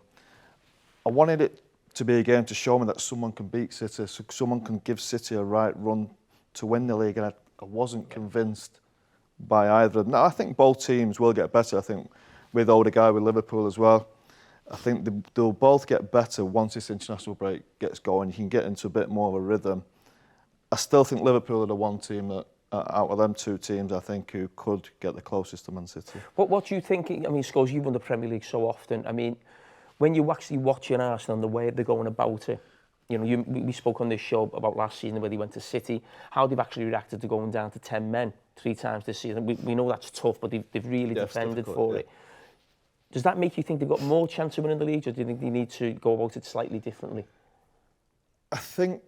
I wanted it to be a game to show me that someone can beat City, so someone can give City a right run to win the league. And I wasn't convinced by either of them. Now, I think both teams will get better. I think with Odegaard, with Liverpool as well. I think they'll both get better once this international break gets going. You can get into a bit more of a rhythm. I still think Liverpool are the one team that, out of them 2 teams, I think, who could get the closest to Man City. What do you think? I mean, Scholes, you've won the Premier League so often. I mean, when you actually watching Arsenal and the way they're going about it, we spoke on this show about last season where they went to City, how they've actually reacted to going down to 10 men 3 times this season. We know that's tough, but they've really defended for it. Does that make you think they've got more chance of winning the league, or do you think they need to go about it slightly differently? I think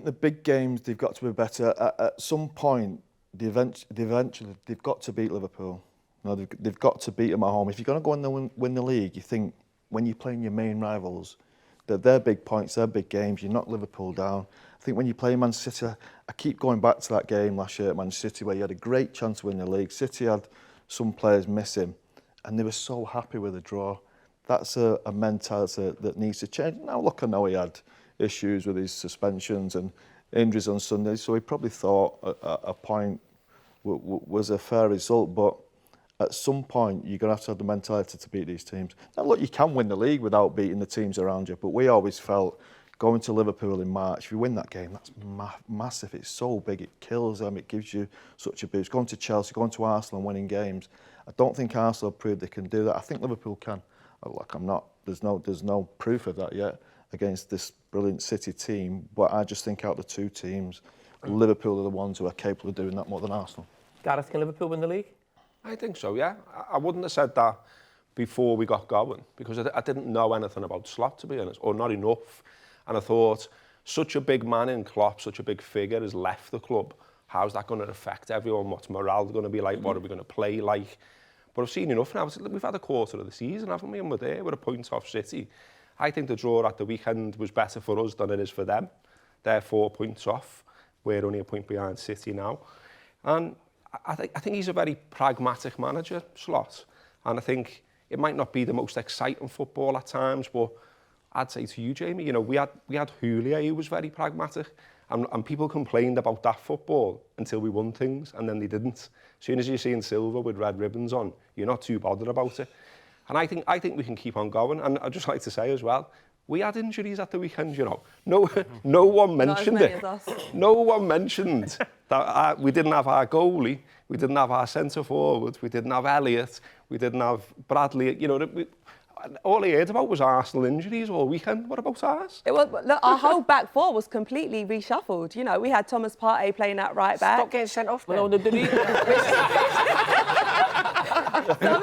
the big games, they've got to be better. At some point, they've got to beat Liverpool. They've got to beat them at home. If you're going to go in there and win the league, you think when you're playing your main rivals, that they're big points, they're big games, you knock Liverpool down. I think when you play Man City, I keep going back to that game last year at Man City where you had a great chance to win the league. City had some players missing, and they were so happy with the draw. That's a mentality that needs to change. Now, look, I know he had issues with his suspensions and injuries on Sunday, so he probably thought a point was a fair result, but at some point you're going to have the mentality to beat these teams. Now look, you can win the league without beating the teams around you, but we always felt going to Liverpool in March, if you win that game, that's massive. It's so big, it kills them, it gives you such a boost. Going to Chelsea, going to Arsenal and winning games, I don't think Arsenal have proved they can do that. I think Liverpool can. Look, there's no proof of that yet against this brilliant City team, but I just think out of the 2 teams, Liverpool are the ones who are capable of doing that more than Arsenal. Gareth, can Liverpool win the league? I think so, yeah. I wouldn't have said that before we got going, because I didn't know anything about Slot, to be honest, or not enough. And I thought, such a big man in Klopp, such a big figure has left the club. How's that going to affect everyone? What's morale going to be like? What are we going to play like? But I've seen enough now. We've had a quarter of the season, haven't we? And we're there. We're a point off City. I think the draw at the weekend was better for us than it is for them. They're 4 points off. We're only a point behind City now. And I think he's a very pragmatic manager, Slot. And I think it might not be the most exciting football at times, but I'd say to you, Jamie, we had Julia who was very pragmatic, and people complained about that football until we won things, and then they didn't. As soon as you're seeing Silva with red ribbons on, you're not too bothered about it. And I think we can keep on going. And I'd just like to say as well, we had injuries at the weekend, No one mentioned it. No one mentioned that we didn't have our goalie, we didn't have our centre forward, we didn't have Elliott, we didn't have Bradley. All I heard about was Arsenal injuries all weekend. What about ours? Look, our whole back 4 was completely reshuffled. We had Thomas Partey playing at right back. Stop getting sent off. Well, Some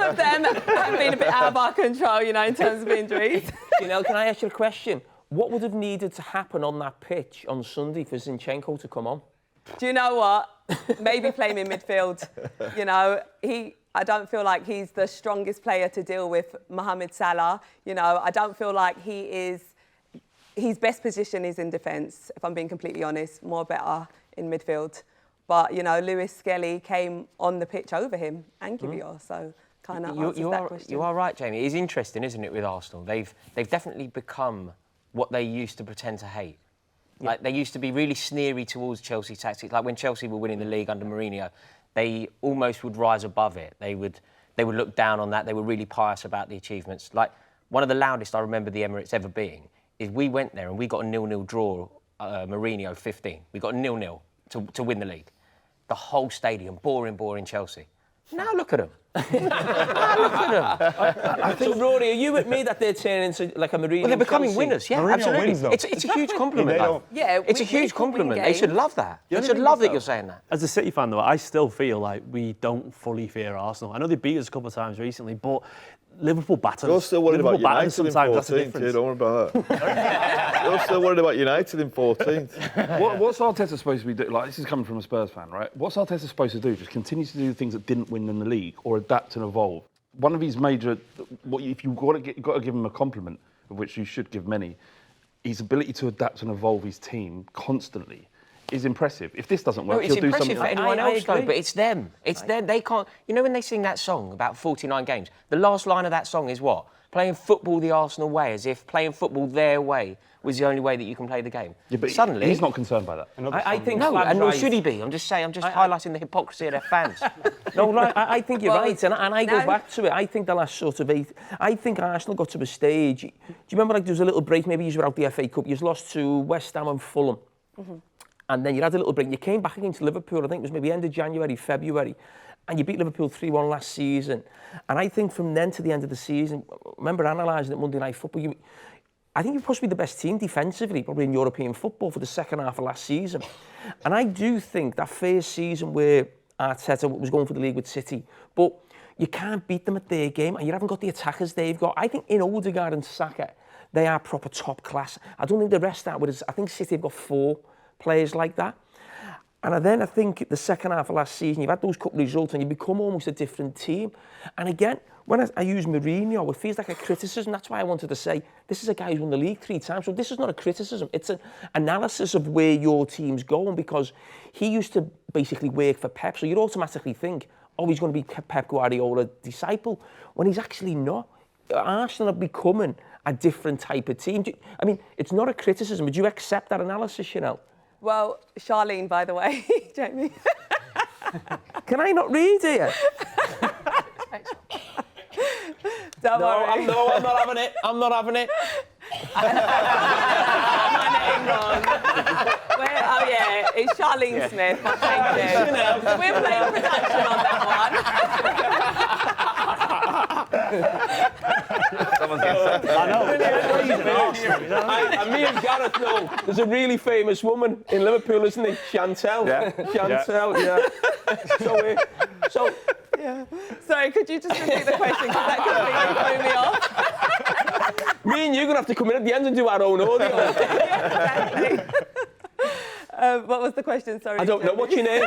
of them have been a bit out of our control, in terms of injuries. Can I ask you a question? What would have needed to happen on that pitch on Sunday for Zinchenko to come on? Do you know what? Maybe play him in midfield. I don't feel like he's the strongest player to deal with Mohamed Salah. I don't feel like his best position is in defence, if I'm being completely honest, more better in midfield. But, you know, Lewis Skelly came on the pitch over him and Kiwior, so kind of answers that question. You are right, Jamie. It's interesting, isn't it, with Arsenal? They've definitely become what they used to pretend to hate. Like, they used to be really sneery towards Chelsea tactics. Like, when Chelsea were winning the league under Mourinho, they almost would rise above it. They would look down on that. They were really pious about the achievements. Like, one of the loudest I remember the Emirates ever being is we went there and we got a 0-0 draw, Mourinho 15. We got a 0-0 to win the league. The whole stadium, boring Chelsea. Now look at them. I think, so, Rory, are you with me that they're turning into like a Mourinho? Well, they're becoming Chelsea? winners, yeah, Mourinho absolutely. wins, though. It's a huge compliment, though. Yeah, it's a huge compliment. They should love that. They should love that you're saying that. As a City fan, though, I still feel like we don't fully fear Arsenal. I know they beat us a couple of times recently, but Liverpool batters. You're still worried about United in 14th, difference. don't worry about that. You're still worried about United in 14th. What's Arteta supposed to be doing? Like, this is coming from a Spurs fan, right? What's Arteta supposed to do? Just continue to do the things that didn't win in the league, or adapt and evolve? One of his major, if you've got to give him a compliment, of which you should give many, his ability to adapt and evolve his team constantly is impressive. If this doesn't work, No, it's he'll do something. impressive for anyone else, though, agree. but it's them. It's them. They can't... You know when they sing that song about 49 games, the last line of that song is what? Playing football the Arsenal way, as if playing football their way was the only way that you can play the game. Yeah, but suddenly... he's not concerned by that. I think No, Flav's and nor right. should he be. I'm just saying, I'm just highlighting the hypocrisy of their fans. No, right, I think you're right, and I go no. back to it. I think the last sort of 8... I think Arsenal got to a stage... Do you remember, like, there was a little break, maybe you were out the FA Cup, you lost to West Ham and Fulham. Mm-hmm. And then you had a little break. You came back against Liverpool, I think it was maybe end of January, February, and you beat Liverpool 3-1 last season. And I think from then to the end of the season, I remember analysing it Monday Night Football, I think you're possibly the best team defensively, probably in European football for the second half of last season. And I do think that first season where Arteta was going for the league with City, but you can't beat them at their game, and you haven't got the attackers they've got. I think in Odegaard and Saka, they are proper top class. I don't think the rest of that would. I think City have got 4 players like that. And then I think the second half of last season, you've had those couple of results and you become almost a different team. And again, when I use Mourinho, it feels like a criticism. That's why I wanted to say, this is a guy who's won the league 3 times. So this is not a criticism. It's an analysis of where your team's going, because he used to basically work for Pep. So you'd automatically think, oh, he's going to be Pep Guardiola's disciple, when he's actually not. Arsenal are becoming a different type of team. I mean, it's not a criticism. Would you accept that analysis, Chanel? Well, Charlene, by the way, Jamie. Can I not read here? Don't worry. No, I'm not having it. I'm not having it. My name wrong. Oh yeah, it's Charlene Smith. Thank you. We're playing production on that And me and Gareth know there's a really famous woman in Liverpool, isn't it? Chantel. Yeah. Chantel, yeah. Yeah. Sorry, could you just repeat the question, because that completely threw me off. Me and you're going to have to come in at the end and do our own audio. Yeah, exactly. What was the question? Sorry. I don't know. What's your name?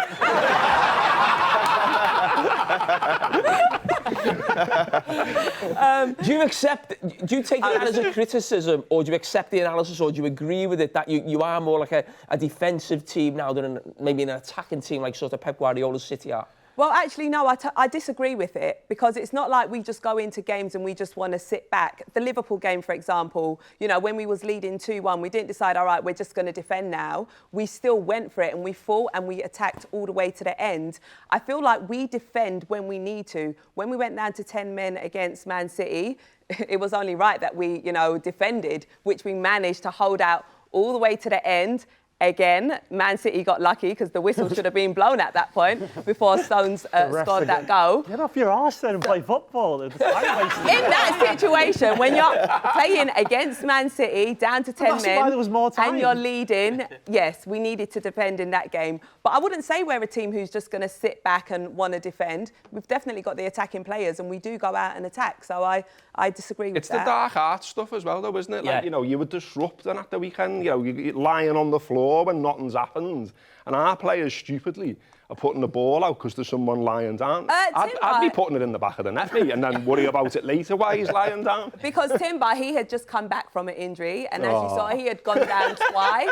Do you take that as a criticism, or do you accept the analysis, or do you agree with it that you are more like a defensive team now than maybe an attacking team like sort of Pep Guardiola's City are? Well, actually, no, I disagree with it, because it's not like we just go into games and we just want to sit back. The Liverpool game, for example, you know, when we was leading 2-1, we didn't decide, all right, we're just going to defend now. We still went for it and we fought and we attacked all the way to the end. I feel like we defend when we need to. When we went down to 10 men against Man City, it was only right that we, you know, defended, which we managed to hold out all the way to the end. Again, Man City got lucky because the whistle should have been blown at that point before Stones scored that goal. Get off your arse then and play football. In that situation, when you're playing against Man City down to 10 men there was more time. and you're leading, yes, we needed to defend in that game. But I wouldn't say we're a team who's just going to sit back and want to defend. We've definitely got the attacking players and we do go out and attack. So I disagree with that. It's the dark art stuff as well, though, isn't it? Yeah. Like, you know, you were disrupting at the weekend, you know, you're lying on the floor before when nothing's happened, and our players stupidly are putting the ball out because there's someone lying down. I'd be putting it in the back of the net, me, and then worry about it later why he's lying down. Because Timber, he had just come back from an injury, and as you saw, he had gone down twice,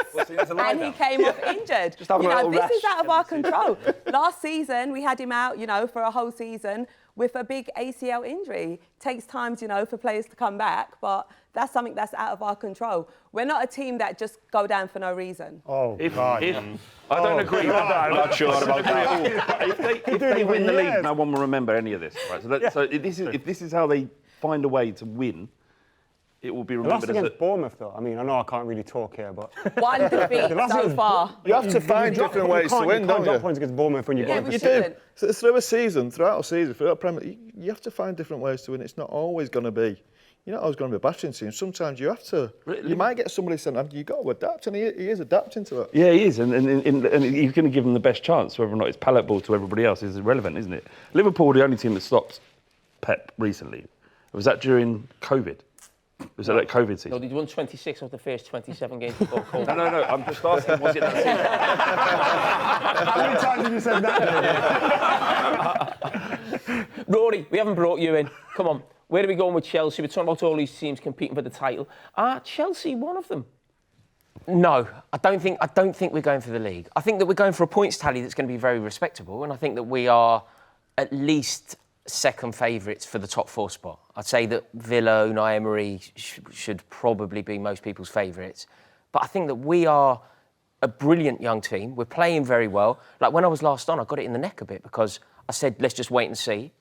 and he came off injured. Just having a little this rest. is out of our control. Last season, we had him out, for a whole season with a big ACL injury. Takes time, for players to come back, but that's something that's out of our control. We're not a team that just go down for no reason. I don't agree with that. I'm not sure about that. If they win the league, no one will remember any of this. Right? So if this is how they find a way to win, it will be remembered as against Bournemouth, though. I mean, I know I can't really talk here, but one defeat so far. You have to find different ways to win, don't you? You can't drop points against Bournemouth when you go we You shouldn't. do. So throughout a season, throughout Premier, you have to find different ways to win. It's not always going to be. You're not always going to be a bashing team. Sometimes you have to. You might get somebody saying, "You've got to adapt," and he is adapting to it. Yeah, he is, and you're going to give them the best chance. Whether or not it's palatable to everybody else is irrelevant, isn't it? Liverpool, the only team that stopped Pep recently. Was that during COVID? Was that COVID season? No, they won 26 of the first 27 games before COVID. No. I'm just asking, was it that season? How many times have you said that? Rory, we haven't brought you in. Come on. Where are we going with Chelsea? We're talking about all these teams competing for the title. Are Chelsea one of them? No, I don't think we're going for the league. I think that we're going for a points tally that's going to be very respectable, and I think that we are at least second favourites for the top 4 spot. I'd say that Villa, Unai Emery should probably be most people's favourites. But I think that we are a brilliant young team. We're playing very well. Like when I was last on, I got it in the neck a bit because I said, let's just wait and see.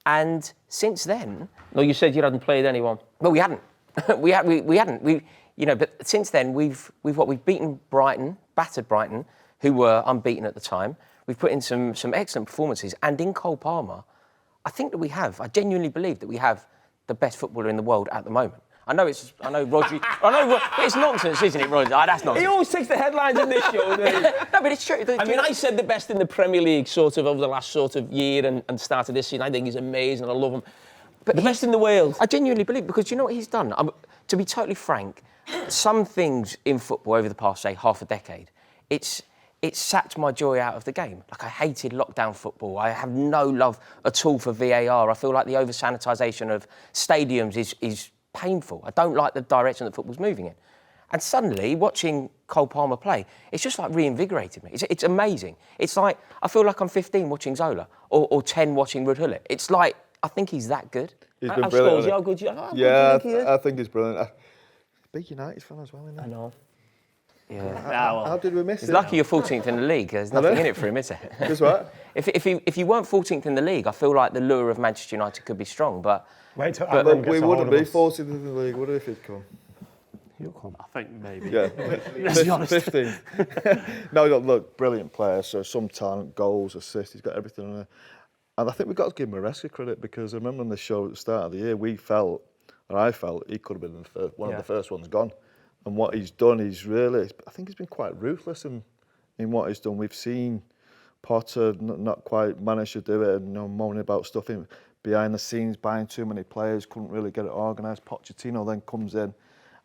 And since then... No, you said you hadn't played anyone. Well, we hadn't. we hadn't. But since then, we've beaten Brighton, battered Brighton, who were unbeaten at the time. We've put in some excellent performances. And in Cole Palmer, I think that I genuinely believe that we have the best footballer in the world at the moment. I know Rodri. But it's nonsense, isn't it, Rodri? That's nonsense. He always takes the headlines in this show, doesn't he? No, but it's true. I said the best in the Premier League sort of over the last sort of year and start of this season. I think he's amazing. I love him. But the best in the world. I genuinely believe, because you know what he's done? To be totally frank, some things in football over the past, say, half a decade, it's sapped my joy out of the game. Like, I hated lockdown football. I have no love at all for VAR. I feel like the over-sanitisation of stadiums is painful. I don't like the direction that football's moving in. And suddenly, watching Cole Palmer play, it's just like reinvigorated me. It's amazing. It's like, I feel like I'm 15 watching Zola or 10 watching Rudhullet. It's like, I think he's that good. He's been brilliant. How good you are? Yeah, I think he's brilliant. Big United fan as well, isn't he? I know. Yeah. How did we miss it? He's lucky you're 14th in the league. There's nothing in it for him, is there? Just what? If you weren't 14th in the league, I feel like the lure of Manchester United could be strong. But Wait till But Amorim gets we a hold wouldn't of be us. 40th in the league, would we, if he'd come? He'll come. I think maybe. Yeah. Let's be honest. 15. No, look, brilliant player. So some talent, goals, assists. He's got everything on there. And I think we've got to give Maresca credit, because I remember on the show at the start of the year, I felt he could have been one of the first ones gone. And what he's done, I think he's been quite ruthless in what he's done. We've seen Potter not quite manage to do it, and moaning about stuff behind the scenes, buying too many players, couldn't really get it organised. Pochettino then comes in,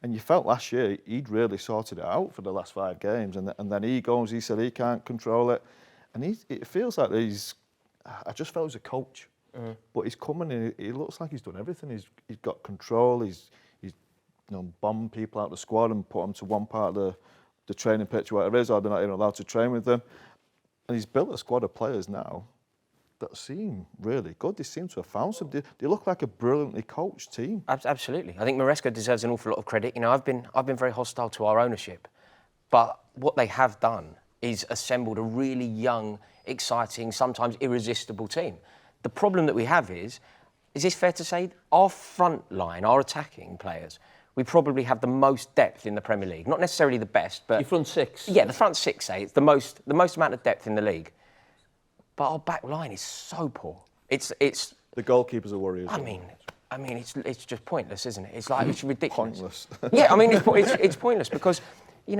and you felt last year he'd really sorted it out for the last 5 games, and then he said he can't control it, and it feels like I just felt he was a coach, but he's coming in, he looks like he's done everything. He's got control, he's bombed people out of the squad and put them to one part of the training pitch, whatever it is, or they're not even allowed to train with them. And he's built a squad of players now that seem really good. They seem to have found some. They look like a brilliantly coached team. Absolutely. I think Maresca deserves an awful lot of credit. I've been very hostile to our ownership, but what they have done is assembled a really young, exciting, sometimes irresistible team. The problem that we have is this fair to say? Our front line, our attacking players, we probably have the most depth in the Premier League. Not necessarily the best, but... Your front 6? Yeah, the front 6, say. It's the most amount of depth in the league. But our back line is so poor. It's The goalkeeper's a worry as well. I mean, it's just pointless, isn't it? It's like, it's ridiculous. Pointless. Yeah, I mean, it's pointless because, he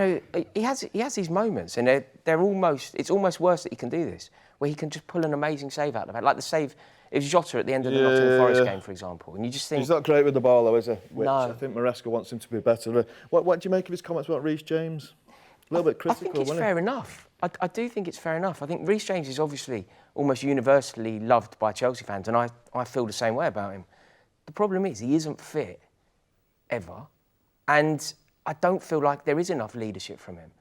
has these moments, and it's almost worse that he can do this, where he can just pull an amazing save out of the back. Like the save, it was Jota at the end of the Nottingham Forest game, for example, and you just think... He's not great with the ball, though, is he? No. I think Maresca wants him to be better. What do you make of his comments about Reece James? little bit I critical, think it's wasn't he? fair enough. I do think it's fair enough. I think Reece James is obviously almost universally loved by Chelsea fans, and I feel the same way about him. The problem is he isn't fit, ever, and I don't feel like there is enough leadership from him.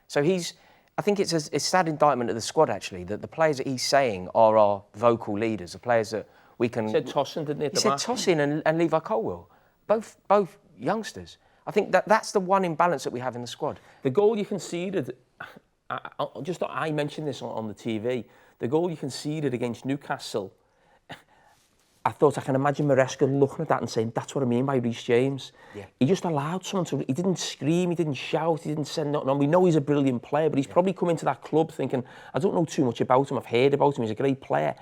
So I think it's a sad indictment of the squad, actually, that the players that he's saying are our vocal leaders, the players that we can... He said Tosin, didn't he? At He the said back? Tosin and Levi Colwill, both youngsters. I think that's the one imbalance that we have in the squad. The goal you conceded, I mentioned this on the TV, the goal you conceded against Newcastle, I thought I can imagine Maresca looking at that and saying, that's what I mean by Reece James. Yeah. He just allowed someone to, he didn't scream, he didn't shout, he didn't send nothing on. We know he's a brilliant player, but he's probably come into that club thinking, I don't know too much about him, I've heard about him, he's a great player.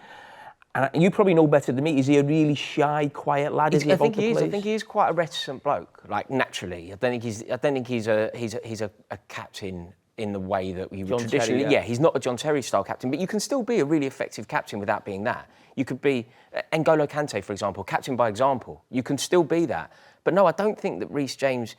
And you probably know better than me, is he a really shy, quiet lad? Is he I think about the he is. place? I think he is quite a reticent bloke, like naturally. I don't think he's a captain in the way that we would John traditionally. Terry, yeah. He's not a John Terry style captain, but you can still be a really effective captain without being that. You could be N'Golo Kante, for example, captain by example. You can still be that. But no, I don't think that Reece James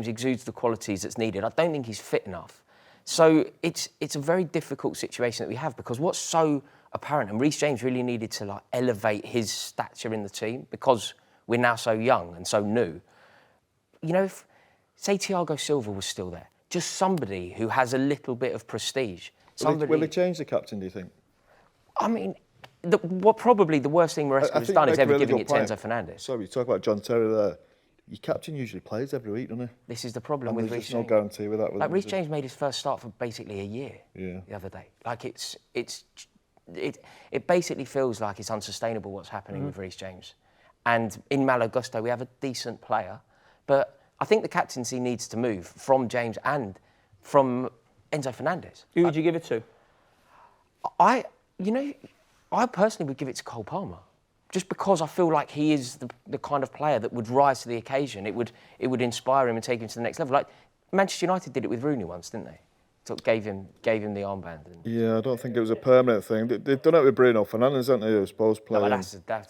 exudes the qualities that's needed. I don't think he's fit enough. So it's a very difficult situation that we have, because what's so apparent, and Reece James really needed to like elevate his stature in the team because we're now so young and so new. You know, if say Thiago Silva was still there, just somebody who has a little bit of prestige. Will they change the captain, do you think? I mean, probably the worst thing Maresca has done is ever giving it to Enzo Fernandez. Sorry, you talk about John Terry there. Your captain usually plays every week, doesn't he? This is the problem And with there's Reece just no James. guarantee with that. Like Reece James made his first start for basically a year Yeah. the other day. Like it basically feels like it's unsustainable what's happening with Reece James. And in Malo Gusto, we have a decent player, but I think the captaincy needs to move from James and from Enzo Fernandez. Who would you give it to? I personally would give it to Cole Palmer, just because I feel like he is the kind of player that would rise to the occasion. It would inspire him and take him to the next level. Like Manchester United did it with Rooney once, didn't they? So gave him the armband. Yeah, I don't think it was a permanent thing. They've done it with Bruno Fernandes, haven't they? Who was supposed to play. No,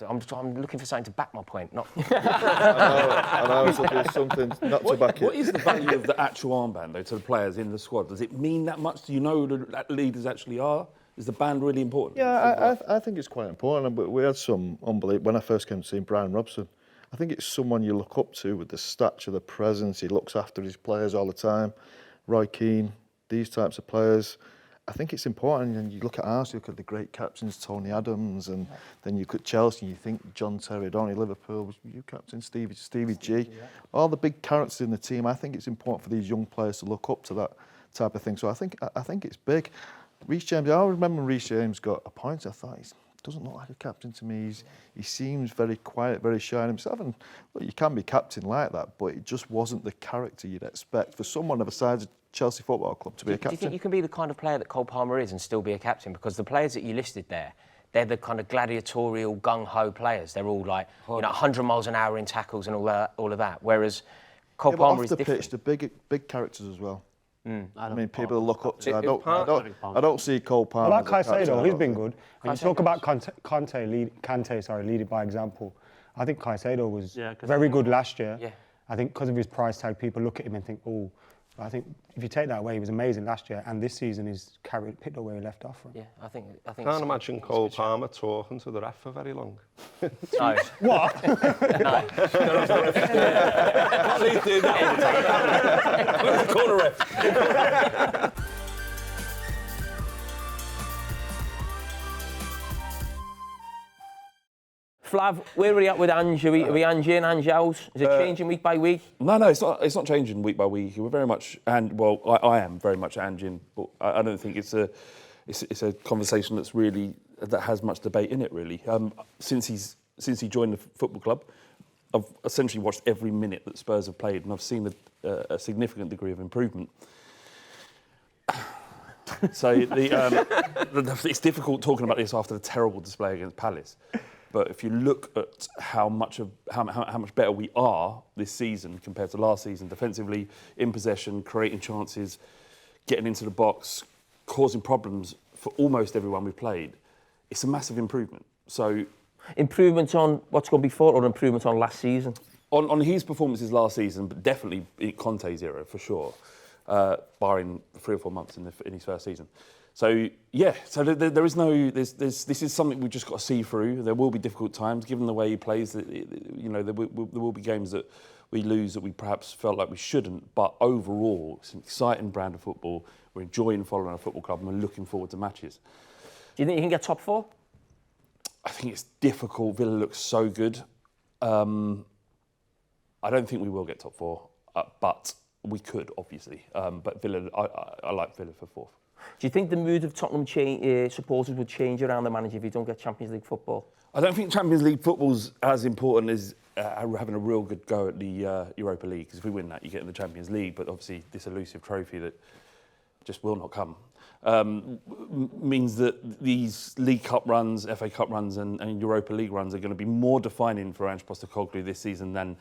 I'm looking for something to back my point, not. I know, so there's something not to back it. What is the value of the actual armband, though, to the players in the squad? Does it mean that much? Do you know who the leaders actually are? Is the band really important? Yeah, I think it's quite important. But we had some unbelievable. When I first came to see Brian Robson, I think it's someone you look up to with the stature, the presence. He looks after his players all the time. Roy Keane, these types of players. I think it's important. And you look at Arsenal, you look at the great captains, Tony Adams, and then you look at Chelsea, and you think John Terry, Donny, Liverpool, was you captain, Stevie G. All the big characters in the team. I think it's important for these young players to look up to that type of thing. So I think it's big. Reece James, I remember when Reece James got appointed, I thought he doesn't look like a captain to me. He seems very quiet, very shy in himself. And look, you can be captain like that, but it just wasn't the character you'd expect for someone of the size of Chelsea Football Club to be a captain. Do you think you can be the kind of player that Cole Palmer is and still be a captain? Because the players that you listed there, they're the kind of gladiatorial, gung-ho players. They're all like 100 miles an hour in tackles and all of that. Whereas Cole Palmer is different. Off the pitch, the big characters as well. I mean, people look up to. I don't see Cole Palmer. I like Caicedo. He's been good. And you talk about Kante leading by example. I think Caicedo was very good last year. Yeah. I think because of his price tag, people look at him and think, oh. I think if you take that away, he was amazing last year, and this season he's picked up where he left off from. Yeah, I think. Can't imagine Cole Palmer talking to the ref for very long. No. What? No. Please do that. Corner ref. Flav, where are we at with Ange? Are we Ange in, Ange out? Is it changing week by week? No, it's not. It's not changing week by week. We're very much, I am very much Ange in, but I don't think it's a conversation that has much debate in it really. Since he joined the football club, I've essentially watched every minute that Spurs have played, and I've seen a significant degree of improvement. So it's difficult talking about this after the terrible display against Palace. But if you look at how much better we are this season compared to last season, defensively, in possession, creating chances, getting into the box, causing problems for almost everyone we've played, it's a massive improvement. So, improvement on what's gone before, or improvement on last season? On his performances last season, but definitely in Conte's era for sure. barring 3 or 4 months in his first season. So yeah, so there is no. This is something we've just got to see through. There will be difficult times, given the way he plays. You know, there will be games that we lose that we perhaps felt like we shouldn't. But overall, it's an exciting brand of football. We're enjoying following our football club, and we're looking forward to matches. Do you think you can get top 4? I think it's difficult. Villa looks so good. I don't think we will get top 4, but we could, obviously. But Villa, I like Villa for 4th. Do you think the mood of Tottenham supporters would change around the manager if you don't get Champions League football? I don't think Champions League football's as important as having a real good go at the Europa League, because if we win that, you get in the Champions League, but obviously this elusive trophy that just will not come. Means that these League Cup runs, FA Cup runs and Europa League runs are going to be more defining for Ange Postecoglou this season than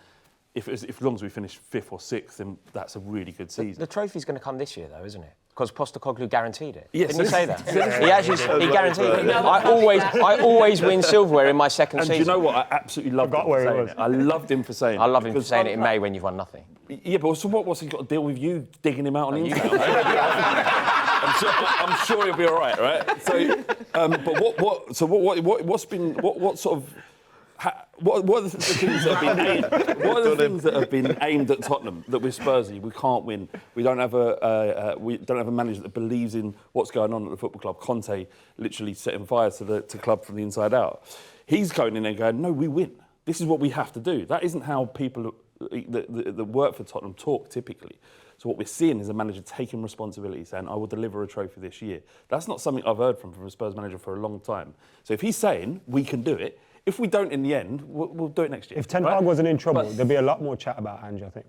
if as long as we finish 5th or 6th, then that's a really good season. The trophy's going to come this year, though, isn't it? Because Postecoglou guaranteed it. Yes, Didn't he say that? He guaranteed it. I always win silverware in my second season. And do you know what? I absolutely loved him for saying it. I loved him for saying it. I love him for saying it in May when you've won nothing. Yeah, but so what's he got to deal with you digging him out on the internet? I'm sure he'll be all right? So, what are the things that have been aimed? What are the things that have been aimed at Tottenham that we're Spursy? We can't win. We don't have a manager that believes in what's going on at the football club. Conte literally setting fire to the club from the inside out. He's going in there going, no, we win. This is what we have to do. That isn't how people that work for Tottenham talk typically. So what we're seeing is a manager taking responsibility, saying, I will deliver a trophy this year. That's not something I've heard from a Spurs manager for a long time. So if he's saying, we can do it, if we don't in the end, we'll do it next year. If Ten Hag wasn't in trouble, there'd be a lot more chat about Ange, I think.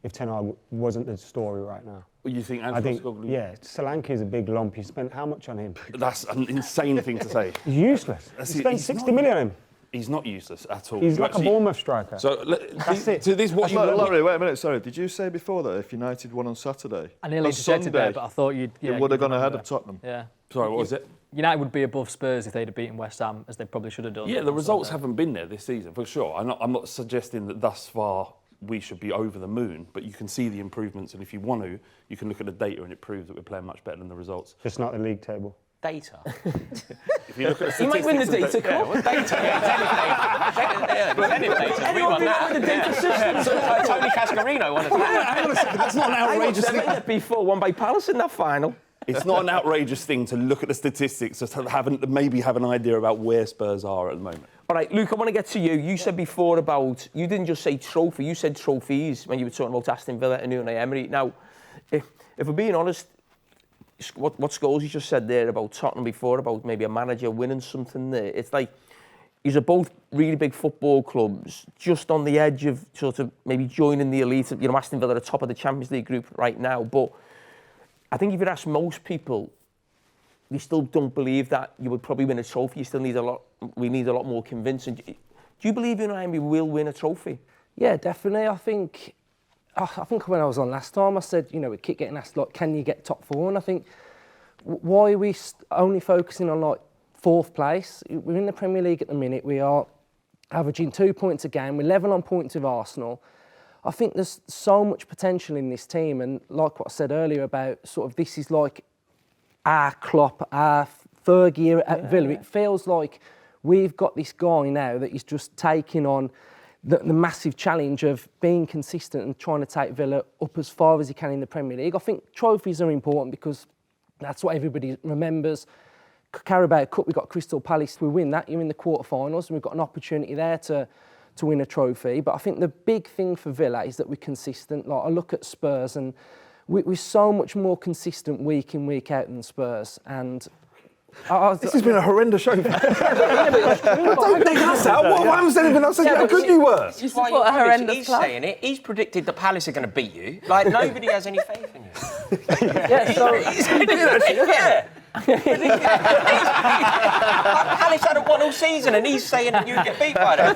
If Ten Hag wasn't the story right now. Well, you think Ange Postecoglou? Yeah, Solanke's a big lump. You spent how much on him? That's an insane thing to say. He's useless. You spent 60 million on him. He's not useless at all. He's like a Bournemouth striker. So that's it. So this what you Laurie, wait a minute. Sorry, did you say before that if United won on Saturday, I nearly interjected there, but I thought you would have gone ahead of Tottenham? Yeah. Sorry, what was it? United would be above Spurs if they'd have beaten West Ham, as they probably should have done. Yeah, the results haven't been there this season, for sure. I'm not suggesting that thus far we should be over the moon, but you can see the improvements, and if you want to, you can look at the data and it proves that we're playing much better than the results. Just not the league table. Data. If you look at the you might win the data cup. Data. We won that. Tony Cascarino won it. Hang on a second, that's not an outrageous thing. Before won by Palace in that final. It's not an outrageous thing to look at the statistics, just maybe have an idea about where Spurs are at the moment. All right, Luke, I want to get to you. You said before about, you didn't just say trophy, you said trophies when you were talking about Aston Villa and Unai Emery. Now, if we're being honest, what Scholes you just said there about Tottenham before, about maybe a manager winning something there, it's like, these are both really big football clubs, just on the edge of sort of maybe joining the elite. You know, Aston Villa are top of the Champions League group right now, but I think if you ask most people, they still don't believe that you would probably win a trophy. You still need we need a lot more convincing. Do you believe Unai Emery will win a trophy? Yeah, definitely. I think when I was on last time, I said, you know, we keep getting asked, like, can you get top 4? And I think, why are we only focusing on, like, 4th place? We're in the Premier League at the minute. We are averaging 2 points a game. We're level on points with Arsenal. I think there's so much potential in this team, and like what I said earlier about sort of this is like our Klopp, our third year at Villa. It feels like we've got this guy now that is just taking on the massive challenge of being consistent and trying to take Villa up as far as he can in the Premier League. I think trophies are important because that's what everybody remembers. Carabao Cup, we've got Crystal Palace. We win that, you're in the quarterfinals, and we've got an opportunity there to win a trophy. But I think the big thing for Villa is that we're consistent. Like, I look at Spurs, and we're so much more consistent week in, week out than Spurs. And this has been a horrendous show. I don't think that's how. What haven't said anything? I've said how good you were. You support a horrendous He's club. saying it. He's predicted that Palace are going to beat you. Like, nobody has any faith in you. Palace hadn't won all season, and he's saying that you get beat by them.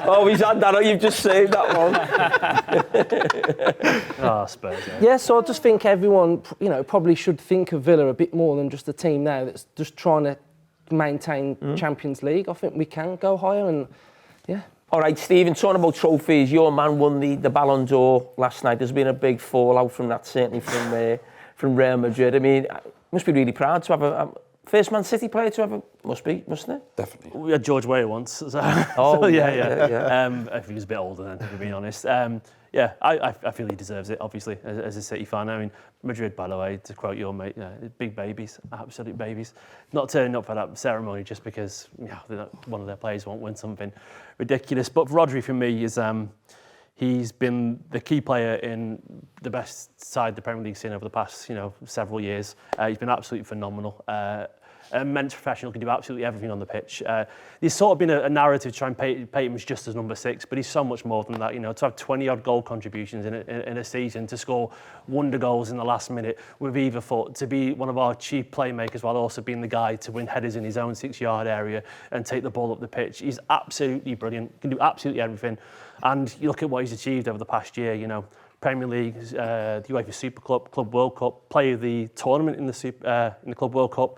Oh, he's had that. You've just saved that one. Spurs. Yeah, so I just think everyone, you know, probably should think of Villa a bit more than just a team now that's just trying to maintain Champions League. I think we can go higher, and yeah, All right, Stephen, talking about trophies, your man won the Ballon d'Or last night. There's been a big fallout from that, certainly from Real Madrid. I mean, must be really proud to have a first Man City player to have a... mustn't it? Definitely. We had George Weah once. So, Oh, so yeah. I think he's a bit older then, to be honest. I feel he deserves it, obviously, as a City fan. I mean, Madrid, by the way, to quote your mate, big babies, absolute babies. Not turning up for that ceremony just because one of their players won't win something ridiculous. But Rodri, for me, is he's been the key player in the best side the Premier League's seen over the past, several years. He's been absolutely phenomenal. An immense professional, can do absolutely everything on the pitch. There's sort of been a narrative to try and paint him as just as number 6, but he's so much more than that. To have 20-odd goal contributions in a season, to score wonder goals in the last minute with either foot, to be one of our chief playmakers while also being the guy to win headers in his own 6-yard area and take the ball up the pitch. He's absolutely brilliant, can do absolutely everything. And you look at what he's achieved over the past year, Premier League, the UEFA Super Club World Cup, play the tournament in the Club World Cup,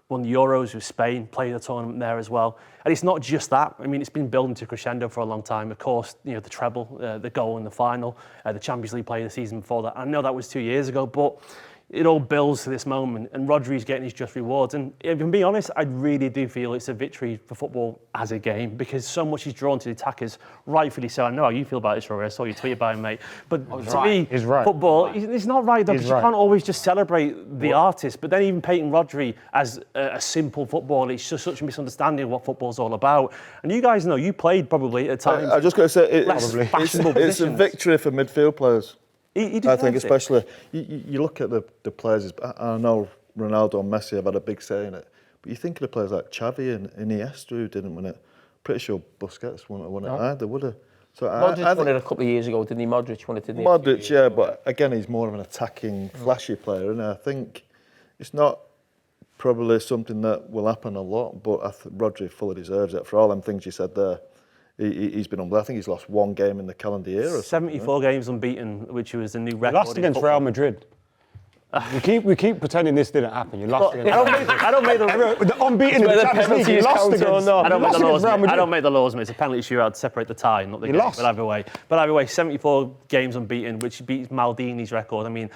won the Euros with Spain, played the tournament there as well. And it's not just that. I mean, it's been building to crescendo for a long time. Of course, the treble, the goal in the final, the Champions League player the season before that. I know that was 2 years ago, but it all builds to this moment, and Rodri's getting his just rewards. And if I'm being honest, I really do feel it's a victory for football as a game, because so much is drawn to the attackers, rightfully so. I know how you feel about this, Rory. I saw your tweet about him, mate. But to me, football, it's not right, though, because you can't always just celebrate the artist. But then even painting Rodri as a simple footballer, it's just such a misunderstanding of what football's all about. And you guys know, you played probably at times. I'm just going to say, it's a victory for midfield players. I think especially, you look at the players, I know Ronaldo and Messi have had a big say in it, but you think of the players like Xavi and Iniesta who didn't win it. Pretty sure Busquets wouldn't have won it either, would he? So Modric won it a couple of years ago, didn't he? Modric won it, didn't he? Modric, yeah, but again, he's more of an attacking, flashy player, and I think it's not probably something that will happen a lot, but I think Rodri fully deserves it for all them things you said there. He's been unbelievable. I think he's lost one game in the calendar year. 74 games unbeaten, which was a new record. You lost against Real Madrid. We keep pretending this didn't happen. You lost against Real Madrid. I don't make the unbeaten in the Champions League. You lost against I don't make the laws, mate. It's a penalty shootout to separate the tie, not the game. Lost. But either way, 74 games unbeaten, which beats Maldini's record. I mean,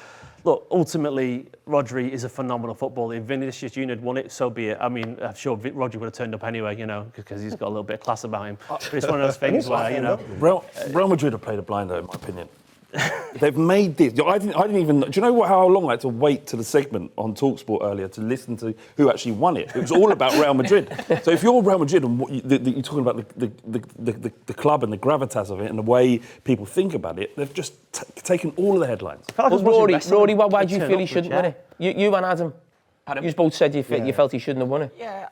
look, ultimately, Rodri is a phenomenal footballer. If Vinicius Junior had won it, so be it. I mean, I'm sure Rodri would have turned up anyway, because he's got a little bit of class about him. But it's one of those things where, Real Madrid have played a blinder, in my opinion. They've made this. I didn't even. Do you know how long I had to wait to the segment on TalkSport earlier to listen to who actually won it? It was all about Real Madrid. So if you're Real Madrid and you're talking about the club and the gravitas of it and the way people think about it, they've just taken all of the headlines. Well, Rory, why do you feel he shouldn't win it? You and Adam, you both said you felt he shouldn't have won it. Yeah,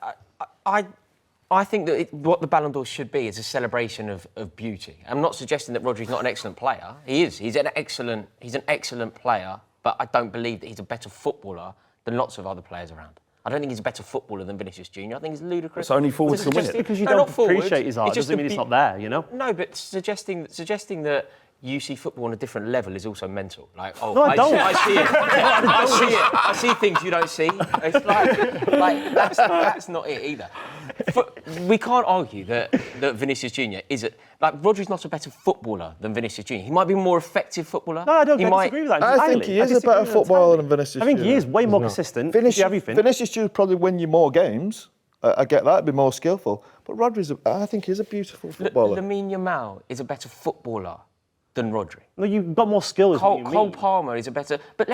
I think that what the Ballon d'Or should be is a celebration of beauty. I'm not suggesting that Rodri's not an excellent player. He is. He's an excellent player, but I don't believe that he's a better footballer than lots of other players around. I don't think he's a better footballer than Vinicius Junior. I think he's ludicrous. It's only forwards can win it. Because you don't appreciate his art doesn't mean it's not there, No, but suggesting that you see football on a different level is also mental. Like, no, I don't. I see it. I see it. I see things you don't see. It's like that's not it either. We can't argue that Vinicius Junior Rodri's not a better footballer than Vinicius Junior. He might be a more effective footballer. No, I don't disagree with that. I think he is a better footballer than Vinicius Junior. I think he is way more consistent. Vinicius Junior probably win you more games. I get that, be more skillful. But I think he's a beautiful footballer. Lamine Yamal is a better footballer than Rodri. No, you've got more skills. Cole Palmer is a better. But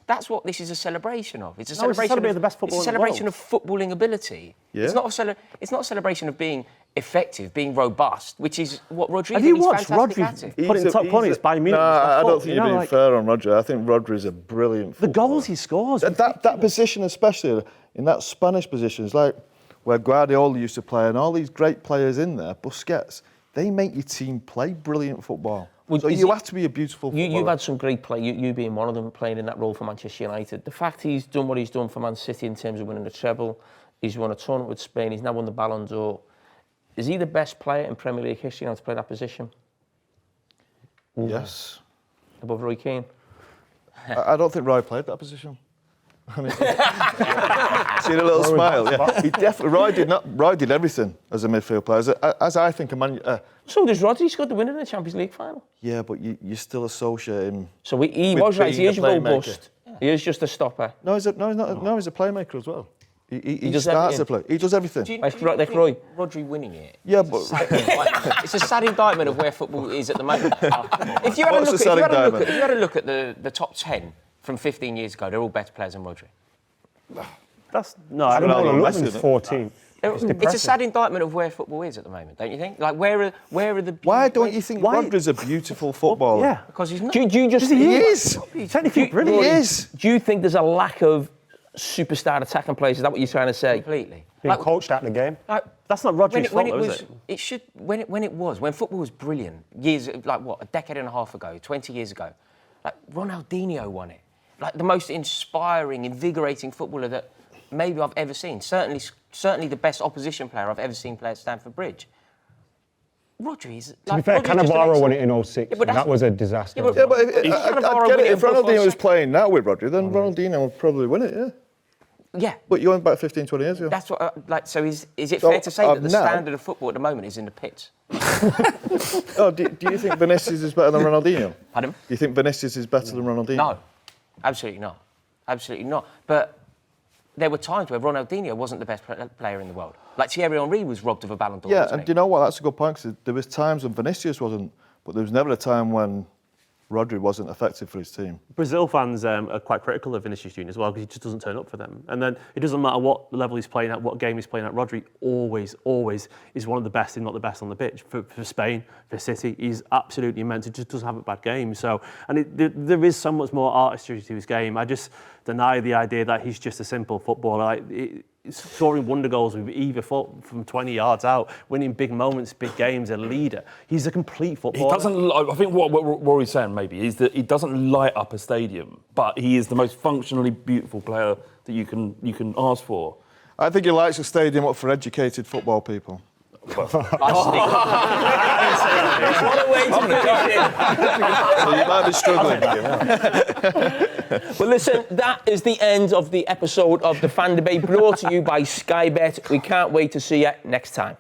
that's what this is a celebration of. It's a celebration of the best footballer. It's a celebration of footballing ability. Yeah. It's not a celebration of being effective, being robust, which is what Rodri. Have you watched Rodri put in top corners by Munich? I don't think you're being fair on Rodri. I think Rodri's a brilliant footballer. The goals he scores. That position, especially in that Spanish position, is like where Guardiola used to play, and all these great players in there, Busquets, they make your team play brilliant football. So you have to be a beautiful footballer. You've had some great play, you being one of them, playing in that role for Manchester United. The fact he's done what he's done for Man City in terms of winning the treble, he's won a tournament with Spain, he's now won the Ballon d'Or. Is he the best player in Premier League history now to play that position? Yes. Above Roy Keane? I don't think Roy played that position. I mean, see the little smile. Yeah, he definitely. Roy did everything as a midfield player. As I think, So does Rodri. He scored the winner in the Champions League final. Yeah, but you still associate him. So he was right. He is robust. Yeah. He is just a stopper. No, he's not. No, he's a playmaker as well. He does starts everything. to play. He does everything. Do you Like think Roy. Rodri winning it? Yeah, but It's a sad indictment of where football is at the moment. If you had a look at the top 10 from 15 years ago, they're all better players than Rodri. That's no. I don't know. Messi, Messi 14. It's a sad indictment of where football is at the moment, don't you think? Like, where are the... Why don't you think Rodri's a beautiful footballer? Yeah. Because he's not. Do you just... He is. Technically brilliant. He is. Do you think there's a lack of superstar attacking players? Is that what you're trying to say? Completely. Being coached out the game. Like, That's not Rodri's fault, though, is it? When football was brilliant, a decade and a half ago, 20 years ago, like Ronaldinho won it. Like the most inspiring, invigorating footballer that maybe I've ever seen. Certainly the best opposition player I've ever seen play at Stamford Bridge. Rodri is... To be fair, Cannavaro won it in 06. Yeah, that was a disaster. Yeah, but I get it. If Ronaldinho was playing now with Rodri, then Ronaldinho would probably win it, yeah. Yeah. But you went back 15, 20 years ago. That's what... so is it fair to say that the now, standard of football at the moment is in the pits? Oh, do you think Vinicius is better than Ronaldinho? Pardon? Do you think Vinicius is better than Ronaldinho? No. Absolutely not. Absolutely not. But there were times where Ronaldinho wasn't the best player in the world. Like Thierry Henry was robbed of a Ballon d'Or. Yeah, and do you know what? That's a good point. Cause there was times when Vinicius wasn't, but there was never a time when Rodri wasn't effective for his team. Brazil fans are quite critical of Vinicius Junior as well because he just doesn't turn up for them. And then it doesn't matter what level he's playing at, what game he's playing at. Rodri always is one of the best, if not the best, on the pitch for Spain, for City. He's absolutely immense. He just doesn't have a bad game. So, and there is so much more artistry to his game. I just deny the idea that he's just a simple footballer. Like, scoring wonder goals with either foot from 20 yards out, winning big moments, big games, a leader. He's a complete footballer. He doesn't. I think what Rory's saying maybe is that he doesn't light up a stadium, but he is the most functionally beautiful player that you can ask for. I think he lights a stadium up for educated football people. What a way to put it. So you might be struggling. Well, listen, that is the end of the episode of The Fan Debate, brought to you by Sky Bet. We can't wait to see you next time.